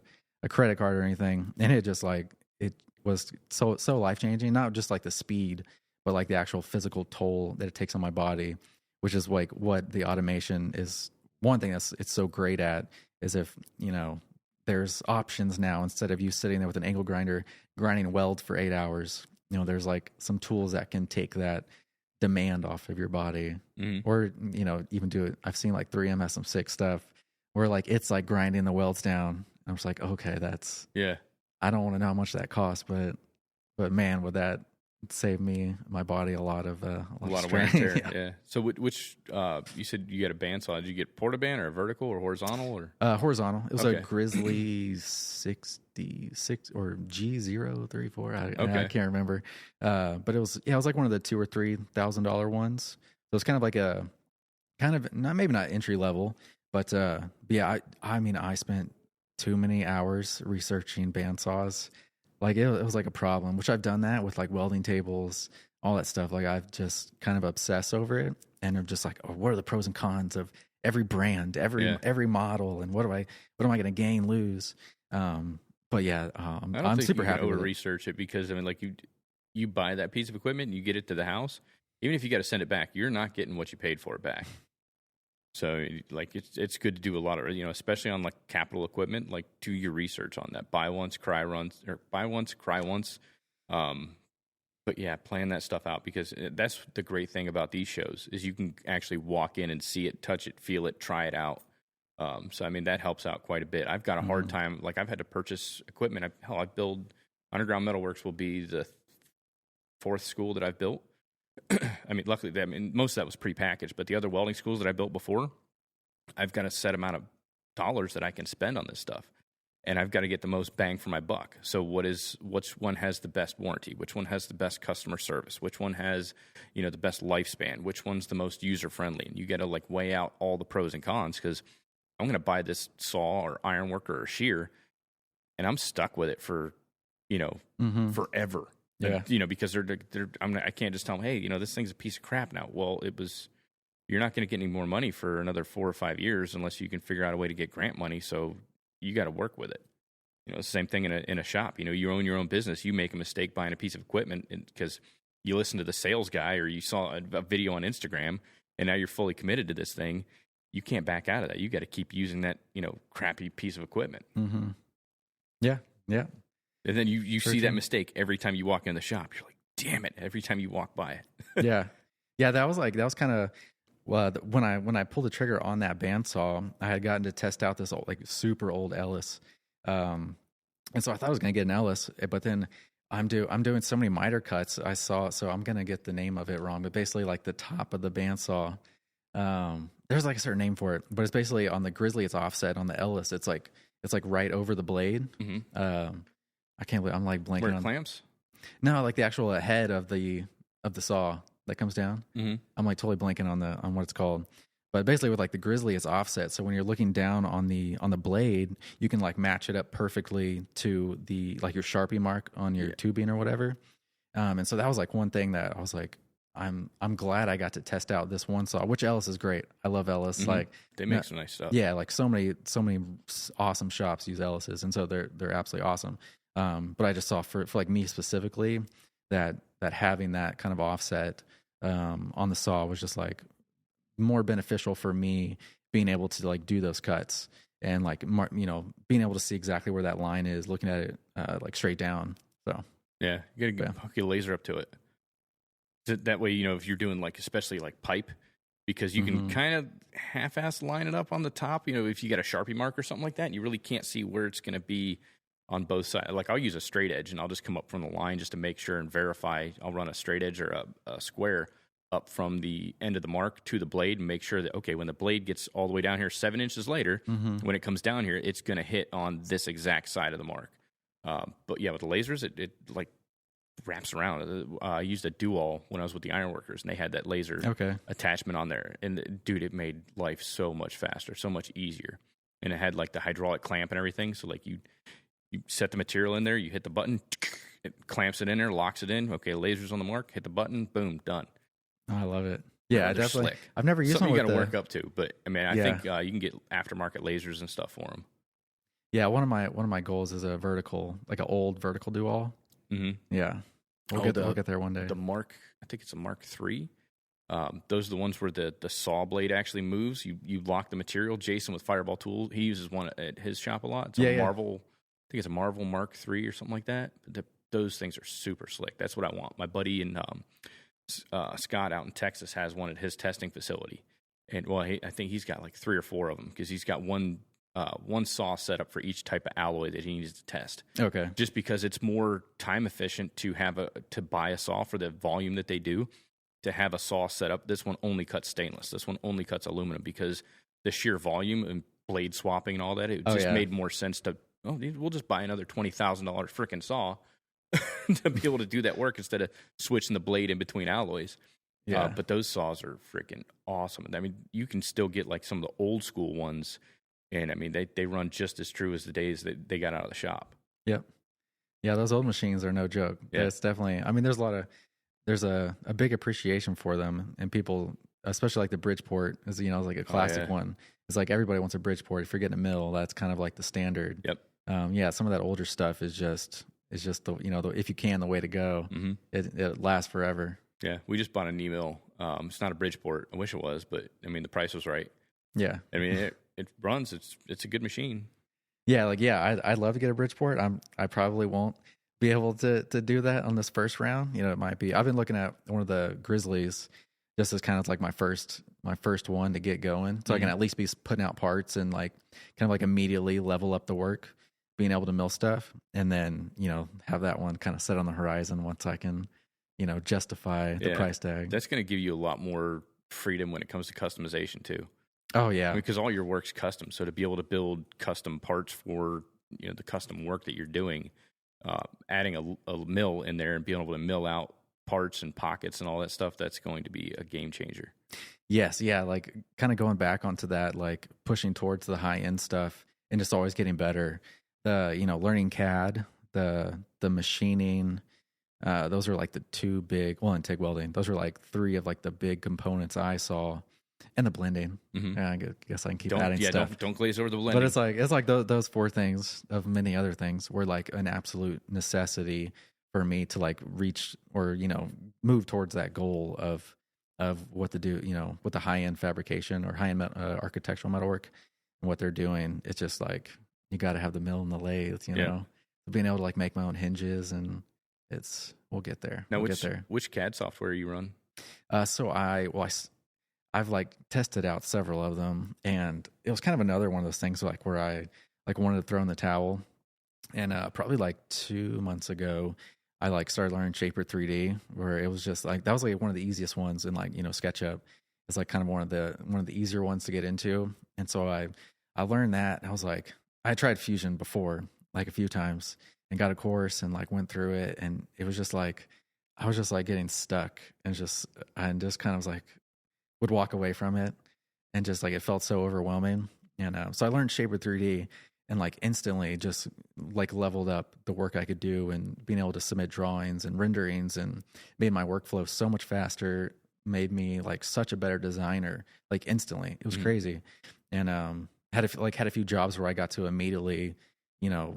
credit card or anything, and it just like it was so life changing. Not just like the speed, but like the actual physical toll that it takes on my body, which is like what the automation is. One thing it's so great at is if there's options now, instead of you sitting there with an angle grinder grinding weld for 8 hours. There's like some tools that can take that demand off of your body, or even do it. I've seen like 3M has some sick stuff where like it's like grinding the welds down. I'm just like, okay, that's I don't want to know how much that costs, but man, would that save my body a lot of wear and tear. Yeah. So which you said you got a bandsaw? Did you get portaband or vertical or horizontal or horizontal? It was a Grizzly 66 or G034. I can't remember. But it was like one of the $2,000 or $3,000 ones. So it's kind of like a maybe not entry level, but I spent too many hours researching bandsaws. Like it was like a problem, which I've done that with like welding tables, all that stuff. Like I've just kind of obsessed over it, and I'm just like, oh, what are the pros and cons of every brand, every model, and what am I going to gain, lose? But yeah, I'm super happy. Over research it, because I mean, like you buy that piece of equipment and you get it to the house, even if you got to send it back, you're not getting what you paid for it back. So, like, it's good to do a lot of, especially on, like, capital equipment, like, do your research on that. Buy once, cry once. But, yeah, plan that stuff out, because that's the great thing about these shows is you can actually walk in and see it, touch it, feel it, try it out. So, I mean, that helps out quite a bit. I've got a hard time. Like, I've had to purchase equipment. I build Underground Metalworks will be the 4th school that I've built. I mean, luckily, most of that was prepackaged, but the other welding schools that I built before, I've got a set amount of dollars that I can spend on this stuff, and I've got to get the most bang for my buck. So which one has the best warranty? Which one has the best customer service? Which one has, the best lifespan? Which one's the most user-friendly? And you got to like weigh out all the pros and cons, because I'm going to buy this saw or ironworker or shear, and I'm stuck with it for, forever. Yeah, because I can't just tell them, hey, this thing's a piece of crap now. Well, you're not going to get any more money for another 4 or 5 years unless you can figure out a way to get grant money. So you got to work with it. Same thing in a shop. You own your own business. You make a mistake buying a piece of equipment because you listen to the sales guy or you saw a video on Instagram, and now you're fully committed to this thing. You can't back out of that. You got to keep using that crappy piece of equipment. Mm-hmm. Yeah. And then you see that mistake every time you walk in the shop. You're like, damn it, every time you walk by it. Yeah. That was kind of when I pulled the trigger on that bandsaw. I had gotten to test out this old, like super old Ellis, and so I thought I was going to get an Ellis, but then I'm doing so many miter cuts. So I'm going to get the name of it wrong, but basically like the top of the bandsaw. There's like a certain name for it, but it's basically on the Grizzly it's offset. On the Ellis it's like right over the blade. Mm-hmm. I can't believe I'm like blanking Where on clamps. No, like the actual head of the saw that comes down. Mm-hmm. I'm like totally blanking on what it's called. But basically with like the Grizzly, it's offset. So when you're looking down on the blade, you can like match it up perfectly to the like your Sharpie mark on your tubing or whatever. And so that was like one thing that I was like, I'm glad I got to test out this one saw, which Ellis is great. I love Ellis. Mm-hmm. Like they make some nice stuff. Yeah, like so many awesome shops use Ellis's, and so they're absolutely awesome. But I just saw for like me specifically that having that kind of offset on the saw was just like more beneficial for me, being able to like do those cuts and like being able to see exactly where that line is, looking at it like straight down. So yeah, you gotta hook your laser up to it. That way, if you're doing like especially like pipe, because you can kind of half-ass line it up on the top. If you got a Sharpie mark or something like that, and you really can't see where it's going to be on both sides. Like I'll use a straight edge and I'll just come up from the line just to make sure and verify. I'll run a straight edge or a square up from the end of the mark to the blade and make sure that, okay, when the blade gets all the way down here 7 inches later, when it comes down here, it's going to hit on this exact side of the mark. But yeah, with the lasers, it like wraps around. I used a Dual when I was with the ironworkers, and they had that laser attachment on there. And dude, it made life so much faster, so much easier. And it had like the hydraulic clamp and everything. So like you set the material in there, you hit the button, it clamps it in there, locks it in. Okay, laser's on the mark, hit the button, boom, done. Oh, I love it. Yeah, definitely. Slick. I've never used something one you got to work up to, but I mean, I think you can get aftermarket lasers and stuff for them. Yeah, one of my goals is a vertical, like an old vertical Dual. Mm-hmm. Yeah, we'll get there one day. The Mark, I think it's a Mark III. Those are the ones where the saw blade actually moves. You lock the material. Jason with Fireball Tools, he uses one at his shop a lot. It's a Marvel. I think it's a Marvel Mark III or something like that. Those things are super slick. That's what I want. My buddy in Scott out in Texas has one at his testing facility, and I think he's got like 3 or 4 of them because he's got one saw set up for each type of alloy that he needs to test. Okay. Just because it's more time efficient to buy a saw for the volume that they do, to have a saw set up. This one only cuts stainless. This one only cuts aluminum because the sheer volume and blade swapping and all that, it just made more sense to, we'll just buy another $20,000 freaking saw to be able to do that work instead of switching the blade in between alloys. Yeah. But those saws are freaking awesome. I mean, you can still get like some of the old school ones, and I mean, they run just as true as the days that they got out of the shop. Yep. Yeah, those old machines are no joke. Yeah. It's definitely, I mean, there's a big appreciation for them, and people, especially like the Bridgeport is, like a classic one. It's like everybody wants a Bridgeport. If you're getting a mill, that's kind of like the standard. Yep. Some of that older stuff is just the, if you can, the way to go. Mm-hmm. It lasts forever. Yeah. We just bought a knee mill. It's not a Bridgeport. I wish it was, but I mean, the price was right. Yeah. I mean, it runs. It's a good machine. Yeah. I'd love to get a Bridgeport. I probably won't be able to do that on this first round. It might be. I've been looking at one of the Grizzlies just as kind of like my first one to get going, so I can at least be putting out parts and like kind of like immediately level up the work, being able to mill stuff, and then have that one kind of set on the horizon once I can justify the price tag. That's going to give you a lot more freedom when it comes to customization too. Oh yeah, because all your work's custom, so to be able to build custom parts for the custom work that you're doing. Adding a mill in there and being able to mill out parts and pockets and all that stuff, that's going to be a game changer. Yes, yeah, like kind of going back onto that, like pushing towards the high end stuff and just always getting better. The learning CAD, the machining, those are like the 2 big. Well, and TIG welding, those are like 3 of like the big components I saw. And the blending. Mm-hmm. I guess I can keep adding stuff. Don't glaze over the blending. But it's like those 4 things of many other things were like an absolute necessity for me to like reach or move towards that goal of what to do. With the high end fabrication or high end architectural metalwork and what they're doing. It's just like you got to have the mill and the lathe. Being able to like make my own hinges, and we'll get there. Now, which CAD software you run? I've like tested out several of them, and it was kind of another one of those things like where I like wanted to throw in the towel. And probably like 2 months ago, I like started learning Shaper 3D, where it was just like that was like one of the easiest ones in like SketchUp. It's like kind of one of the easier ones to get into. And so I learned that. I was like, I tried Fusion before like a few times and got a course and like went through it, and it was just like I was just like getting stuck and just kind of was like. Would walk away from it, and just like it felt so overwhelming. And so I learned Shaper 3D, and like instantly just like leveled up the work I could do, and being able to submit drawings and renderings, and made my workflow so much faster, made me like such a better designer, like instantly. It was crazy. And had a few jobs where I got to immediately, have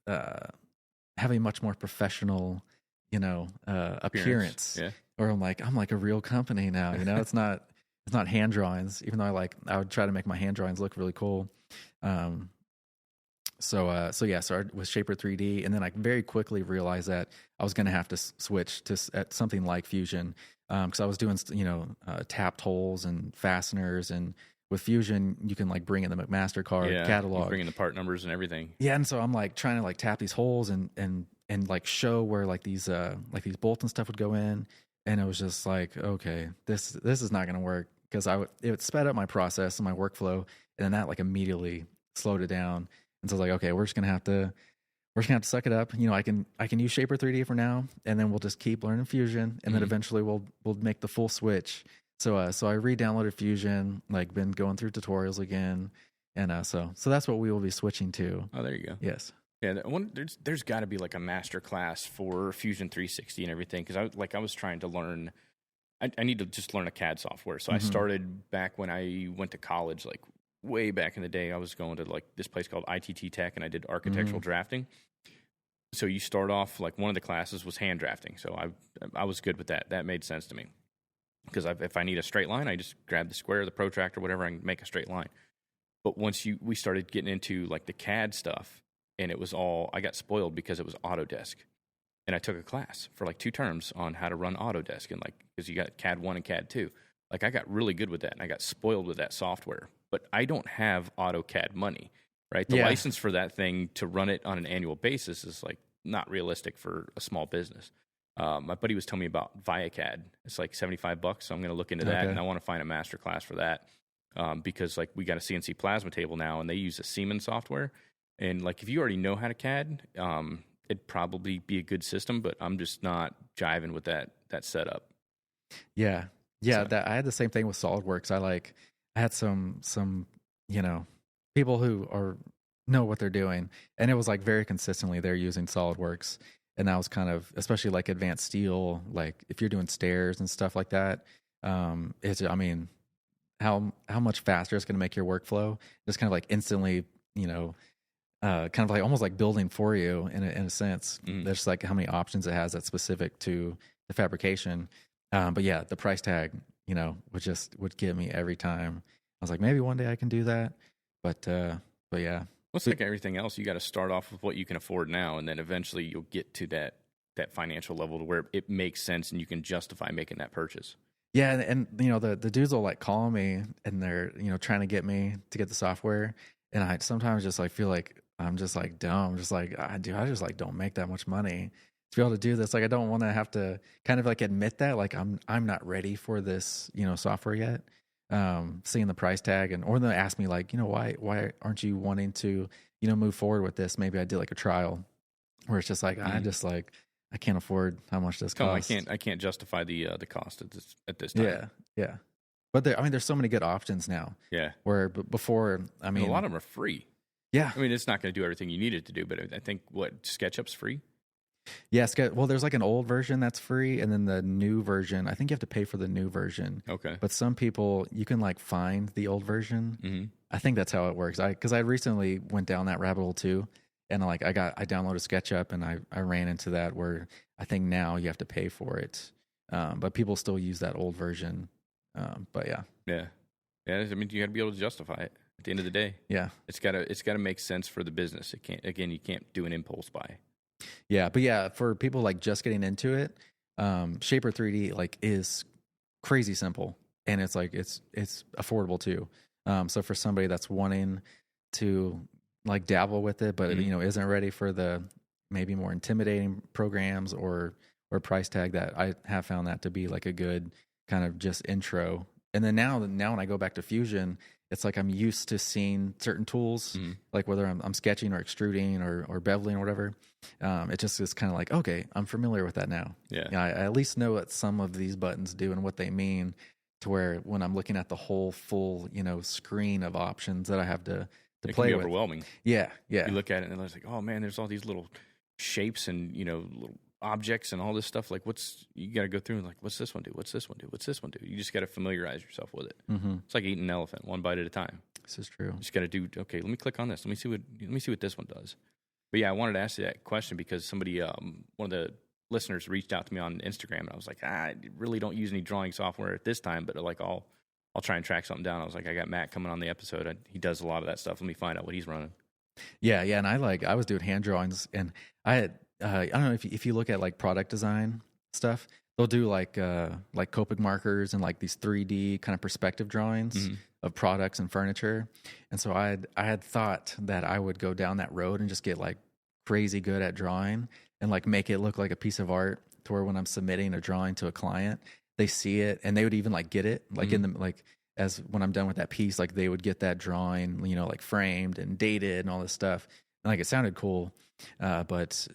a much more professional, appearance. Yeah. Or I'm like a real company now, it's not hand drawings, even though I would try to make my hand drawings look really cool. So started with Shaper 3D, and then I very quickly realized that I was going to have to switch to something like Fusion, because I was doing tapped holes and fasteners, and with Fusion you can like bring in the McMaster-Card catalog, you bring in the part numbers and everything. Yeah, and so I'm like trying to like tap these holes and like show where like these bolts and stuff would go in. And it was just like, okay, this is not going to work, because it sped up my process and my workflow, and then that like immediately slowed it down. And so I was like, okay, we're just gonna have to suck it up. I can use Shaper 3D for now, and then we'll just keep learning Fusion, and then eventually we'll make the full switch. So I re-downloaded Fusion, like been going through tutorials again, and so that's what we will be switching to. Oh, there you go. Yes. Yeah, there's got to be like a master class for Fusion 360 and everything, because I was trying to learn. I need to just learn a CAD software. So I started back when I went to college, like way back in the day. I was going to like this place called ITT Tech, and I did architectural drafting. So you start off like one of the classes was hand drafting. So I was good with that. That made sense to me, because if I need a straight line, I just grab the square, the protractor, whatever, and make a straight line. But once we started getting into like the CAD stuff. And it was all, I got spoiled because it was Autodesk. and I took a class for like 2 terms on how to run Autodesk, and like, because you got CAD 1 and CAD 2. Like, I got really good with that, and I got spoiled with that software. But I don't have AutoCAD money, right? The license for that thing to run it on an annual basis is like not realistic for a small business. My buddy was telling me about ViaCAD. It's like $75, so I'm going to look into that, and I want to find a master class for that, because like we got a CNC plasma table now, and they use a Siemens software. And like, if you already know how to CAD, it'd probably be a good system, but I'm just not jiving with that setup. Yeah. So. I had the same thing with SolidWorks. I had some people who know what they're doing, and it was like very consistently they're using SolidWorks. And that was kind of, especially like advanced steel, like if you're doing stairs and stuff like that, how much faster it's going to make your workflow. Just kind of like instantly, kind of like almost like building for you in a sense. There's like how many options it has that's specific to the fabrication. But yeah, the price tag, would get me every time. I was like, maybe one day I can do that. But yeah. Well, it's like everything else. You got to start off with what you can afford now, and then eventually you'll get to that financial level to where it makes sense and you can justify making that purchase. Yeah, and the dudes will like call me, and they're trying to get me to get the software, and I sometimes just like feel like I'm just like dumb, just like I just like don't make that much money to be able to do this. Like, I don't want to have to kind of like admit that like I'm not ready for this software yet. Seeing the price tag, or they'll ask me like, why aren't you wanting to, move forward with this? Maybe I did like a trial where it's just like, I can't afford how much this costs. I can't justify the cost at this time. Yeah. But there's so many good options now. Yeah. Where before, a lot of them are free. Yeah. It's not going to do everything you need it to do, but I think SketchUp's free. Yeah, well, there's like an old version that's free, and then the new version, I think you have to pay for the new version. Okay. But some people, you can like find the old version. Mm-hmm. I think that's how it works. Because I recently went down that rabbit hole too, and like I downloaded SketchUp, and I ran into that where I think now you have to pay for it. But people still use that old version. But yeah. Yeah. You got to be able to justify it at the end of the day. Yeah. It's got to make sense for the business. You can't do an impulse buy. Yeah, but yeah, for people like just getting into it, Shaper 3D like is crazy simple, and it's like it's affordable too. So for somebody that's wanting to like dabble with it, but isn't ready for the maybe more intimidating programs or price tag, that I have found that to be like a good kind of just intro. And then now when I go back to Fusion, it's like I'm used to seeing certain tools, like whether I'm sketching or extruding or beveling or whatever. It just is kind of like, okay, I'm familiar with that now. Yeah. I at least know what some of these buttons do and what they mean, to where when I'm looking at the whole full, screen of options that I have to it play can be with. Overwhelming. Yeah. You look at it and it's like, oh man, there's all these little shapes and, little objects and all this stuff. Like, you got to go through and like, what's this one do? What's this one do? What's this one do? You just got to familiarize yourself with it. Mm-hmm. It's like eating an elephant, one bite at a time. This is true. You just got to do, okay, let me click on this. Let me see what this one does. But yeah, I wanted to ask you that question because somebody, one of the listeners reached out to me on Instagram, and I was like, I really don't use any drawing software at this time, but like I'll try and track something down. I was like, I got Matt coming on the episode. He does a lot of that stuff. Let me find out what he's running. Yeah. And I was doing hand drawings, and I had, I don't know if you look at like product design stuff, they'll do like Copic markers and like these 3D kind of perspective drawings of products and furniture. And so I had thought that I would go down that road and just get like crazy good at drawing and like make it look like a piece of art, to where when I'm submitting a drawing to a client, they see it and they would even like get it like in the, like, as when I'm done with that piece, like they would get that drawing, like framed and dated and all this stuff. And like it sounded cool. But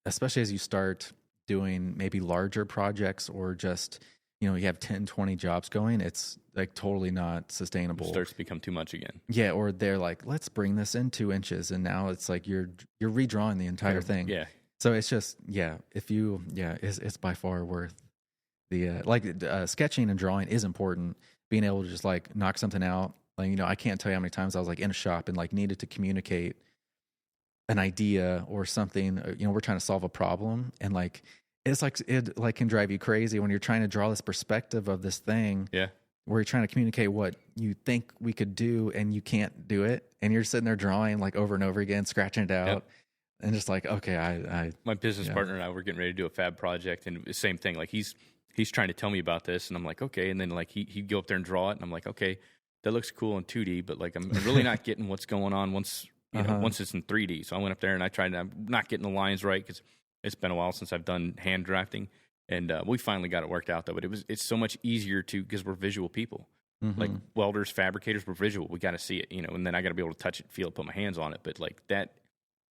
especially as you start doing maybe larger projects, or just, you have 10, 20 jobs going, it's like totally not sustainable. It starts to become too much again. Yeah. Or they're like, let's bring this in 2 inches. And now it's like, you're redrawing the entire thing. Yeah. So it's just, it's by far worth the, sketching and drawing is important. Being able to just like knock something out. Like, I can't tell you how many times I was like in a shop and like needed to communicate an idea or something. We're trying to solve a problem, and like it's like it like can drive you crazy when you're trying to draw this perspective of this thing. Yeah. Where you're trying to communicate what you think we could do and you can't do it, and you're sitting there drawing like over and over again, scratching it out. and just like, okay, I my business partner and I were getting ready to do a fab project, and the same thing. Like he's trying to tell me about this, and I'm like, okay. And then like he'd go up there and draw it, and I'm like, okay, that looks cool in 2D, but like I'm really not getting what's going on once once it's in 3D. So I went up there and I tried. I'm not getting the lines right because it's been a while since I've done hand drafting, and we finally got it worked out though. But it's so much easier because we're visual people. Like welders, fabricators, we're visual. We got to see it, and then I got to be able to touch it, feel it, put my hands on it. But like that,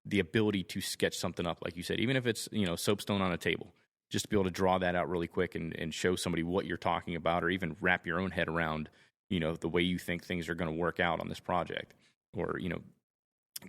the ability to sketch something up, like you said, even if it's, soapstone on a table, just to be able to draw that out really quick and show somebody what you're talking about, or even wrap your own head around, the way you think things are going to work out on this project, or,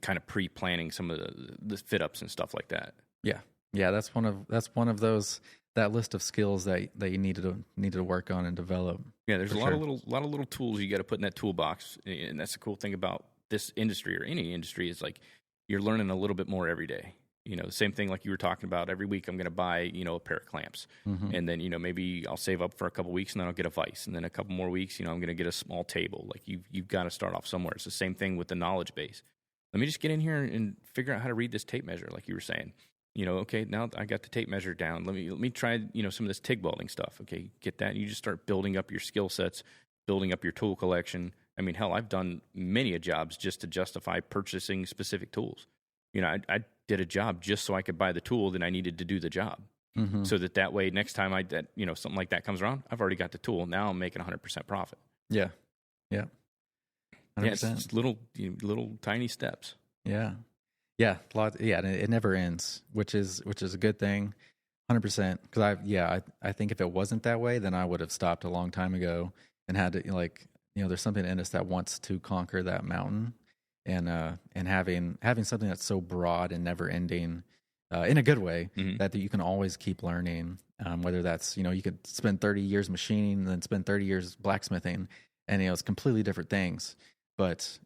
kind of pre-planning some of the fit ups and stuff like that. Yeah. Yeah. That's one of those, that list of skills that you needed to work on and develop. Yeah, there's a lot of little tools you got to put in that toolbox, and that's the cool thing about this industry or any industry is like you're learning a little bit more every day. The same thing like you were talking about. Every week I'm going to buy a pair of clamps, and then maybe I'll save up for a couple weeks and then I'll get a vise, and then a couple more weeks I'm going to get a small table. Like you've got to start off somewhere. It's the same thing with the knowledge base. Let me just get in here and figure out how to read this tape measure, like you were saying. Okay, now I got the tape measure down. Let me try, some of this TIG welding stuff. Okay, get that. And you just start building up your skill sets, building up your tool collection. I mean, hell, I've done many jobs just to justify purchasing specific tools. I did a job just so I could buy the tool that I needed to do the job. So that way, next time something like that comes around, I've already got the tool. Now I'm making 100% profit. Yeah. Yeah. 100%. Yeah, it's little tiny steps. Yeah. Yeah, and it never ends, which is a good thing, 100%. Because I think if it wasn't that way, then I would have stopped a long time ago and had to there's something in us that wants to conquer that mountain, and having something that's so broad and never ending, in a good way, that you can always keep learning. Whether that's you could spend 30 years machining and then spend 30 years blacksmithing, and it's completely different things, but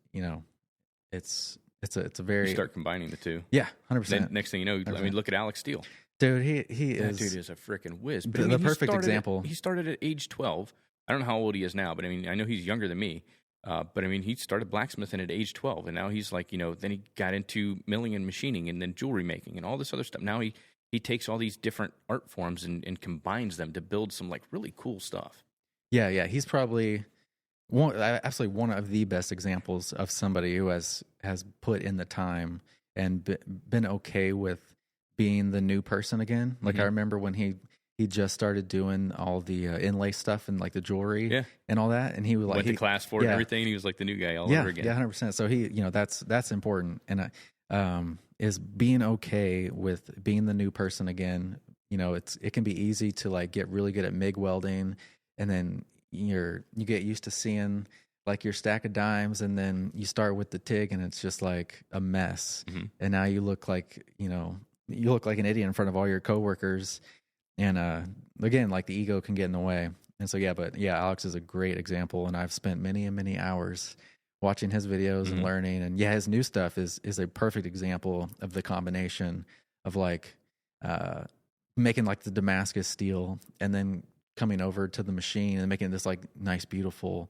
It's a very... You start combining the two. Yeah, 100%. Next thing you know, 100%. I mean, look at Alex Steele. Dude, he is... That dude is a freaking whiz. But the perfect example. He started at age 12. I don't know how old he is now, but I mean, I know he's younger than me. But I mean, he started blacksmithing at age 12, and now he's like, then he got into milling and machining, and then jewelry making and all this other stuff. Now he takes all these different art forms and combines them to build some like really cool stuff. Yeah. He's probably... absolutely one of the best examples of somebody who has put in the time and been okay with being the new person again. Like I remember when he just started doing all the inlay stuff and like the jewelry and all that, and he was like went to class for it and everything. And he was like the new guy all over again. Yeah, 100%. So he, that's important, and is being okay with being the new person again. It can be easy to like get really good at MIG welding, and then you get used to seeing like your stack of dimes, and then you start with the TIG and it's just like a mess. And now you look like an idiot in front of all your coworkers. And again, like the ego can get in the way. And so Alex is a great example, and I've spent many and many hours watching his videos and learning. And his new stuff is a perfect example of the combination of like making like the Damascus steel and then coming over to the machine and making this like nice, beautiful,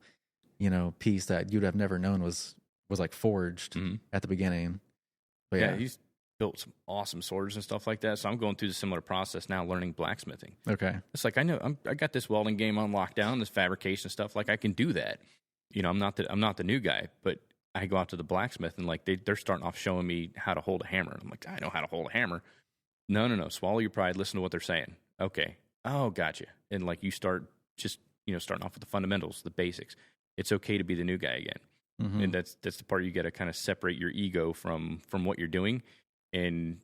piece that you'd have never known was like forged at the beginning. But he's built some awesome swords and stuff like that. So I'm going through the similar process now, learning blacksmithing. Okay. It's like, I know I got this welding game on lockdown, this fabrication stuff. Like I can do that. I'm not the new guy, but I go out to the blacksmith and like they're starting off showing me how to hold a hammer. I'm like, I know how to hold a hammer. No. Swallow your pride. Listen to what they're saying. Okay. Oh, gotcha. And like you start just, starting off with the fundamentals, the basics. It's okay to be the new guy again. And that's the part you got to kind of separate your ego from what you're doing and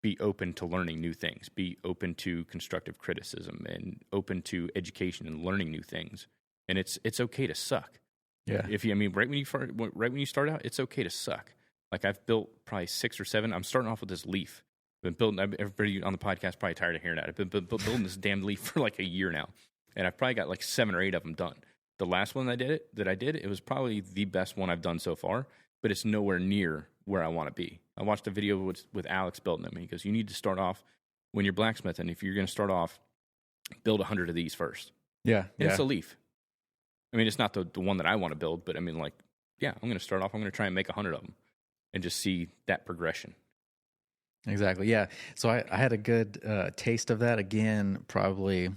be open to learning new things. Be open to constructive criticism and open to education and learning new things. And it's okay to suck. Yeah. Right when you start out, it's okay to suck. Like I've built probably 6 or 7. I'm starting off with this leaf. Everybody on the podcast probably tired of hearing that. I've been building this damn leaf for like a year now, and I've probably got like 7 or 8 of them done. The last one I did, it was probably the best one I've done so far, but it's nowhere near where I want to be. I watched a video with Alex building them. He goes, you need to start off when you're blacksmithing. If you're going to start off, build 100 of these first. Yeah. And it's a leaf. I mean, it's not the one that I want to build, but I mean, like, I'm going to start off. I'm going to try and make 100 of them and just see that progression. Exactly. Yeah. So I had a good taste of that again, probably,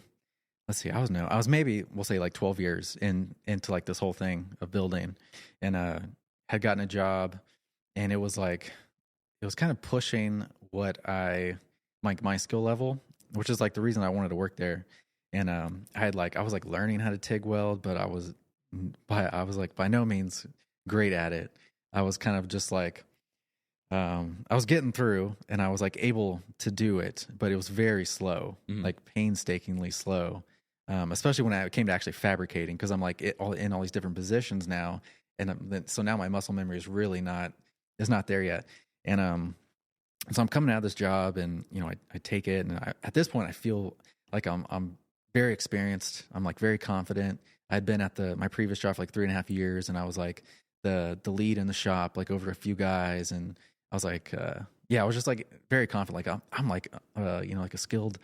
let's see, I was maybe, we'll say like 12 years into like this whole thing of building, and had gotten a job, and it was kind of pushing what my skill level, which is like the reason I wanted to work there. And I was like learning how to TIG weld, but I was like by no means great at it. I was kind of just like, I was getting through, and I was like able to do it, but it was very slow, like painstakingly slow. Especially when I came to actually fabricating, because I'm like in all these different positions now, and so now my muscle memory is really not there yet. And so I'm coming out of this job, and I take it, and at this point I feel like I'm very experienced. I'm like very confident. I'd been at my previous job for like 3.5 years, and I was like the lead in the shop, like over a few guys, and I was like, I was just like very confident. Like I'm like like a skilled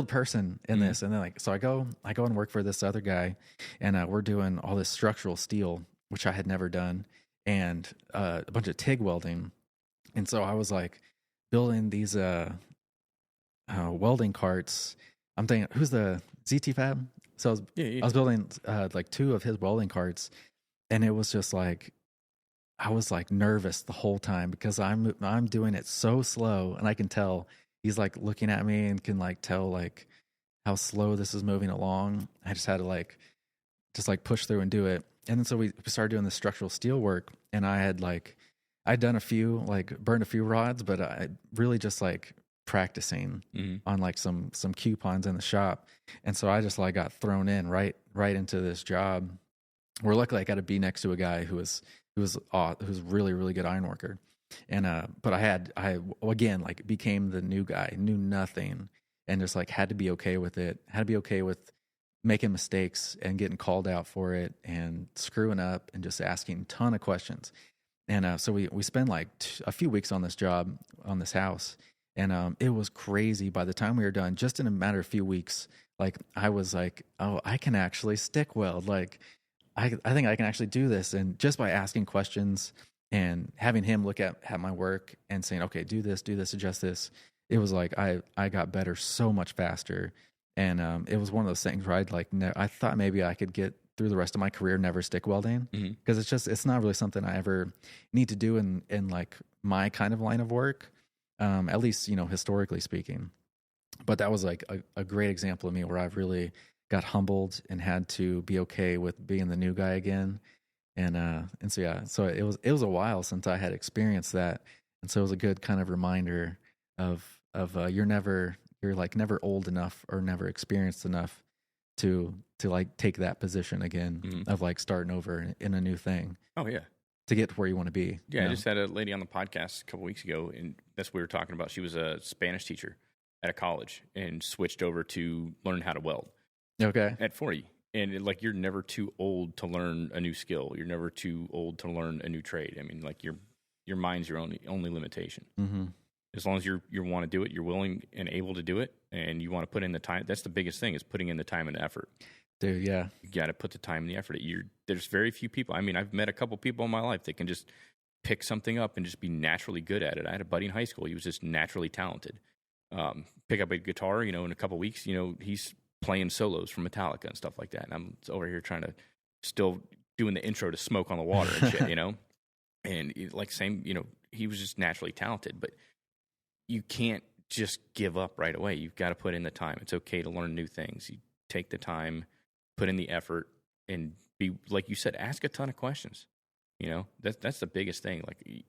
person in this. And then so I go and work for this other guy, and we're doing all this structural steel, which I had never done, and a bunch of TIG welding. And so I was like building these welding carts. I'm thinking, who's the ZT Fab? So I was building like 2 of his welding carts, and it was just like, I was like nervous the whole time because I'm doing it so slow, and I can tell he's like looking at me and can like tell like how slow this is moving along. I just had to just push through and do it. And then so we started doing the structural steel work, and I'd done a few, burned a few rods, but I really just like practicing on like some coupons in the shop. And so I just like got thrown in right into this job, where luckily I got to be next to a guy who was really, really good iron worker. And but I again like became the new guy, knew nothing, and just like had to be okay with it, had to be okay with making mistakes and getting called out for it and screwing up and just asking a ton of questions. And so we spent like a few weeks on this job, on this house, and it was crazy. By the time we were done, just in a matter of a few weeks, like I was like, oh, I can actually stick weld. Like I think I can actually do this. And just by asking questions and having him look at my work and saying, okay, do this, adjust this, it was like I got better so much faster. And it was one of those things where I thought maybe I could get through the rest of my career never stick welding, because it's not really something I ever need to do in like my kind of line of work, at least historically speaking. But that was like a great example of me where I've really got humbled and had to be okay with being the new guy again. And so yeah, so it was a while since I had experienced that, and so it was a good kind of reminder of you're never old enough or never experienced enough to like take that position again of like starting over in a new thing. Oh yeah, to get to where you want to be. Yeah, I just had a lady on the podcast a couple weeks ago, and that's what we were talking about. She was a Spanish teacher at a college and switched over to learn how to weld. Okay. At 40. And like, you're never too old to learn a new skill. You're never too old to learn a new trade. I mean, like your mind's your only limitation. Mm-hmm. As long as you want to do it, you're willing and able to do it, and you want to put in the time. That's the biggest thing, is putting in the time and effort. Dude, yeah. You got to put the time and the effort. There's very few people. I mean, I've met a couple people in my life that can just pick something up and just be naturally good at it. I had a buddy in high school. He was just naturally talented. Pick up a guitar, in a couple weeks, he's playing solos from Metallica and stuff like that. And I'm over here trying to still doing the intro to Smoke on the Water and shit, And like same, he was just naturally talented, but you can't just give up right away. You've got to put in the time. It's okay to learn new things. You take the time, put in the effort, and be, like you said, ask a ton of questions. That's the biggest thing. Like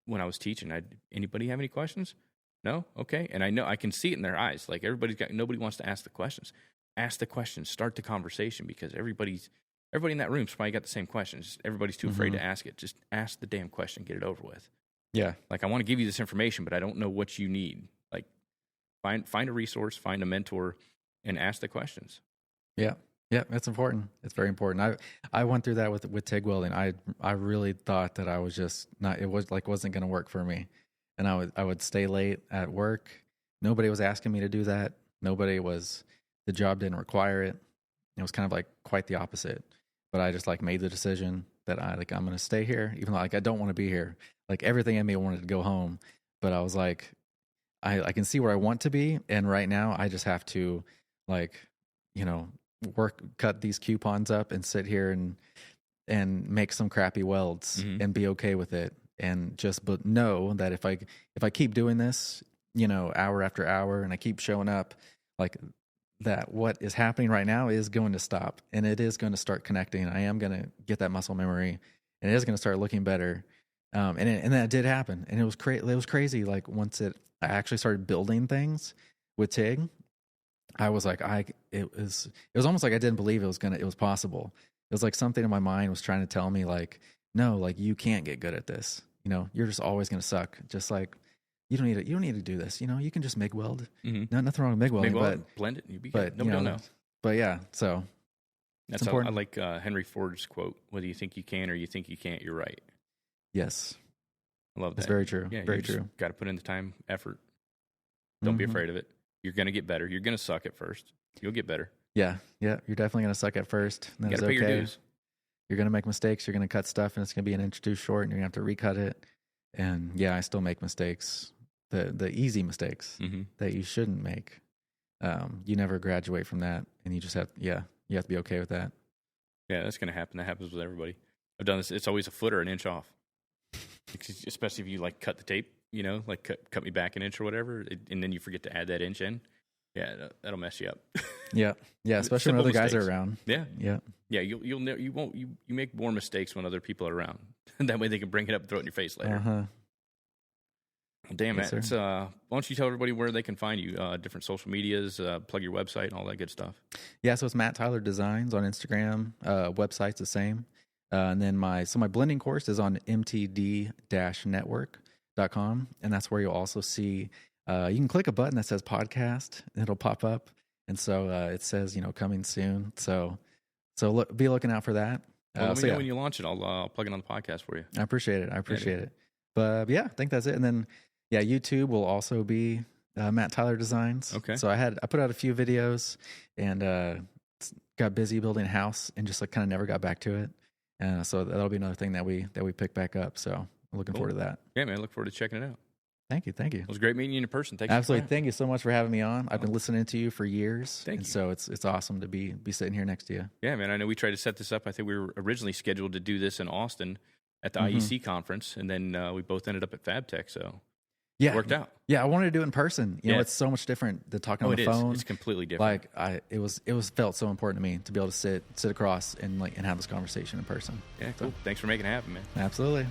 when I was teaching, anybody have any questions? No? Okay. And I know, I can see it in their eyes. Like nobody wants to ask the questions. Ask the questions, start the conversation, because everybody in that room's probably got the same questions. Everybody's too afraid to ask it. Just ask the damn question, get it over with. Yeah. Like, I want to give you this information, but I don't know what you need. Like, find a resource, find a mentor, and ask the questions. Yeah. Yeah, it's important. It's very important. I went through that with TIG welding. I really thought that I was just not, it was like wasn't going to work for me. And I would stay late at work. Nobody was asking me to do that. The job didn't require it. It was kind of like quite the opposite. But I just like made the decision that I'm going to stay here, even though like I don't want to be here. Like everything in me wanted to go home, but I was like, I can see where I want to be, and right now I just have to, like, cut these coupons up and sit here and make some crappy welds and be okay with it, and just know that if I keep doing this, hour after hour, and I keep showing up, like, that what is happening right now is going to stop, and it is going to start connecting. I am going to get that muscle memory, and it is going to start looking better. And that did happen, and it was crazy. Like, once I actually started building things with TIG, I was like, it was almost like I didn't believe it was possible. It was like something in my mind was trying to tell me, like, no, like, you can't get good at this. You're just always going to suck. Just like, you don't need to do this. You can just MIG weld. No, nothing wrong with MIG welding, but blend it. And you be good. Nobody will know. But yeah, so that's important. I like Henry Ford's quote: "Whether you think you can or you think you can't, you're right." Yes, I love that. That's very true. Yeah, very true. Got to put in the time, effort. Don't be afraid of it. You're going to get better. You're going to suck at first. You'll get better. Yeah. You're definitely going to suck at first. You got to pay your dues. You're going to make mistakes. You're going to cut stuff, and it's going to be an inch too short, and you're going to have to recut it. And yeah, I still make mistakes. The easy mistakes that you shouldn't make. You never graduate from that, and you just have you have to be okay with that. Yeah, that's going to happen. That happens with everybody. I've done this. It's always a foot or an inch off, especially if you like cut the tape. Like cut me back an inch or whatever, and then you forget to add that inch in. Yeah, that'll mess you up. yeah, especially when other guys are around. Yeah. You make more mistakes when other people are around. That way they can bring it up and throw it in your face later. Damn it! Yes, why don't you tell everybody where they can find you? Different social medias, plug your website, and all that good stuff. Yeah, so it's Matt Tyler Designs on Instagram. Website's the same, and then my blending course is on mtd-network.com, and that's where you'll also see. You can click a button that says podcast, and it'll pop up, and so it says coming soon. So be looking out for that. Well, let me know when you launch it. I'll plug it on the podcast for you. I appreciate it. But yeah, I think that's it. And then YouTube will also be Matt Tyler Designs. Okay. So I put out a few videos and got busy building a house and just kind of never got back to it. And so that'll be another thing that we pick back up. So I'm looking forward to that. Yeah, man. I look forward to checking it out. Thank you. It was great meeting you in person. Absolutely. Thank you so much for having me on. I've been listening to you for years. Thank you. So it's awesome to be sitting here next to you. Yeah, man. I know we tried to set this up. I think we were originally scheduled to do this in Austin at the IEC conference, and then we both ended up at FabTech. So it worked out. Yeah, I wanted to do it in person. You know, it's so much different than talking on the phone. It's completely different. Like it was felt so important to me to be able to sit across and have this conversation in person. Yeah, cool. Thanks for making it happen, man. Absolutely.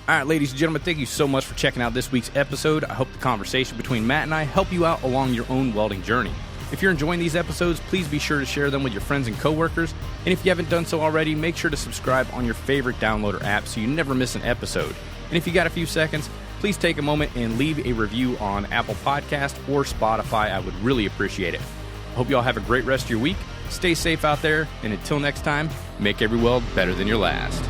All right, ladies and gentlemen, thank you so much for checking out this week's episode. I hope the conversation between Matt and I help you out along your own welding journey. If you're enjoying these episodes, please be sure to share them with your friends and coworkers. And if you haven't done so already, make sure to subscribe on your favorite downloader app so you never miss an episode. And if you got a few seconds, please take a moment and leave a review on Apple Podcast or Spotify. I would really appreciate it. I hope you all have a great rest of your week. Stay safe out there, and until next time, make every weld better than your last.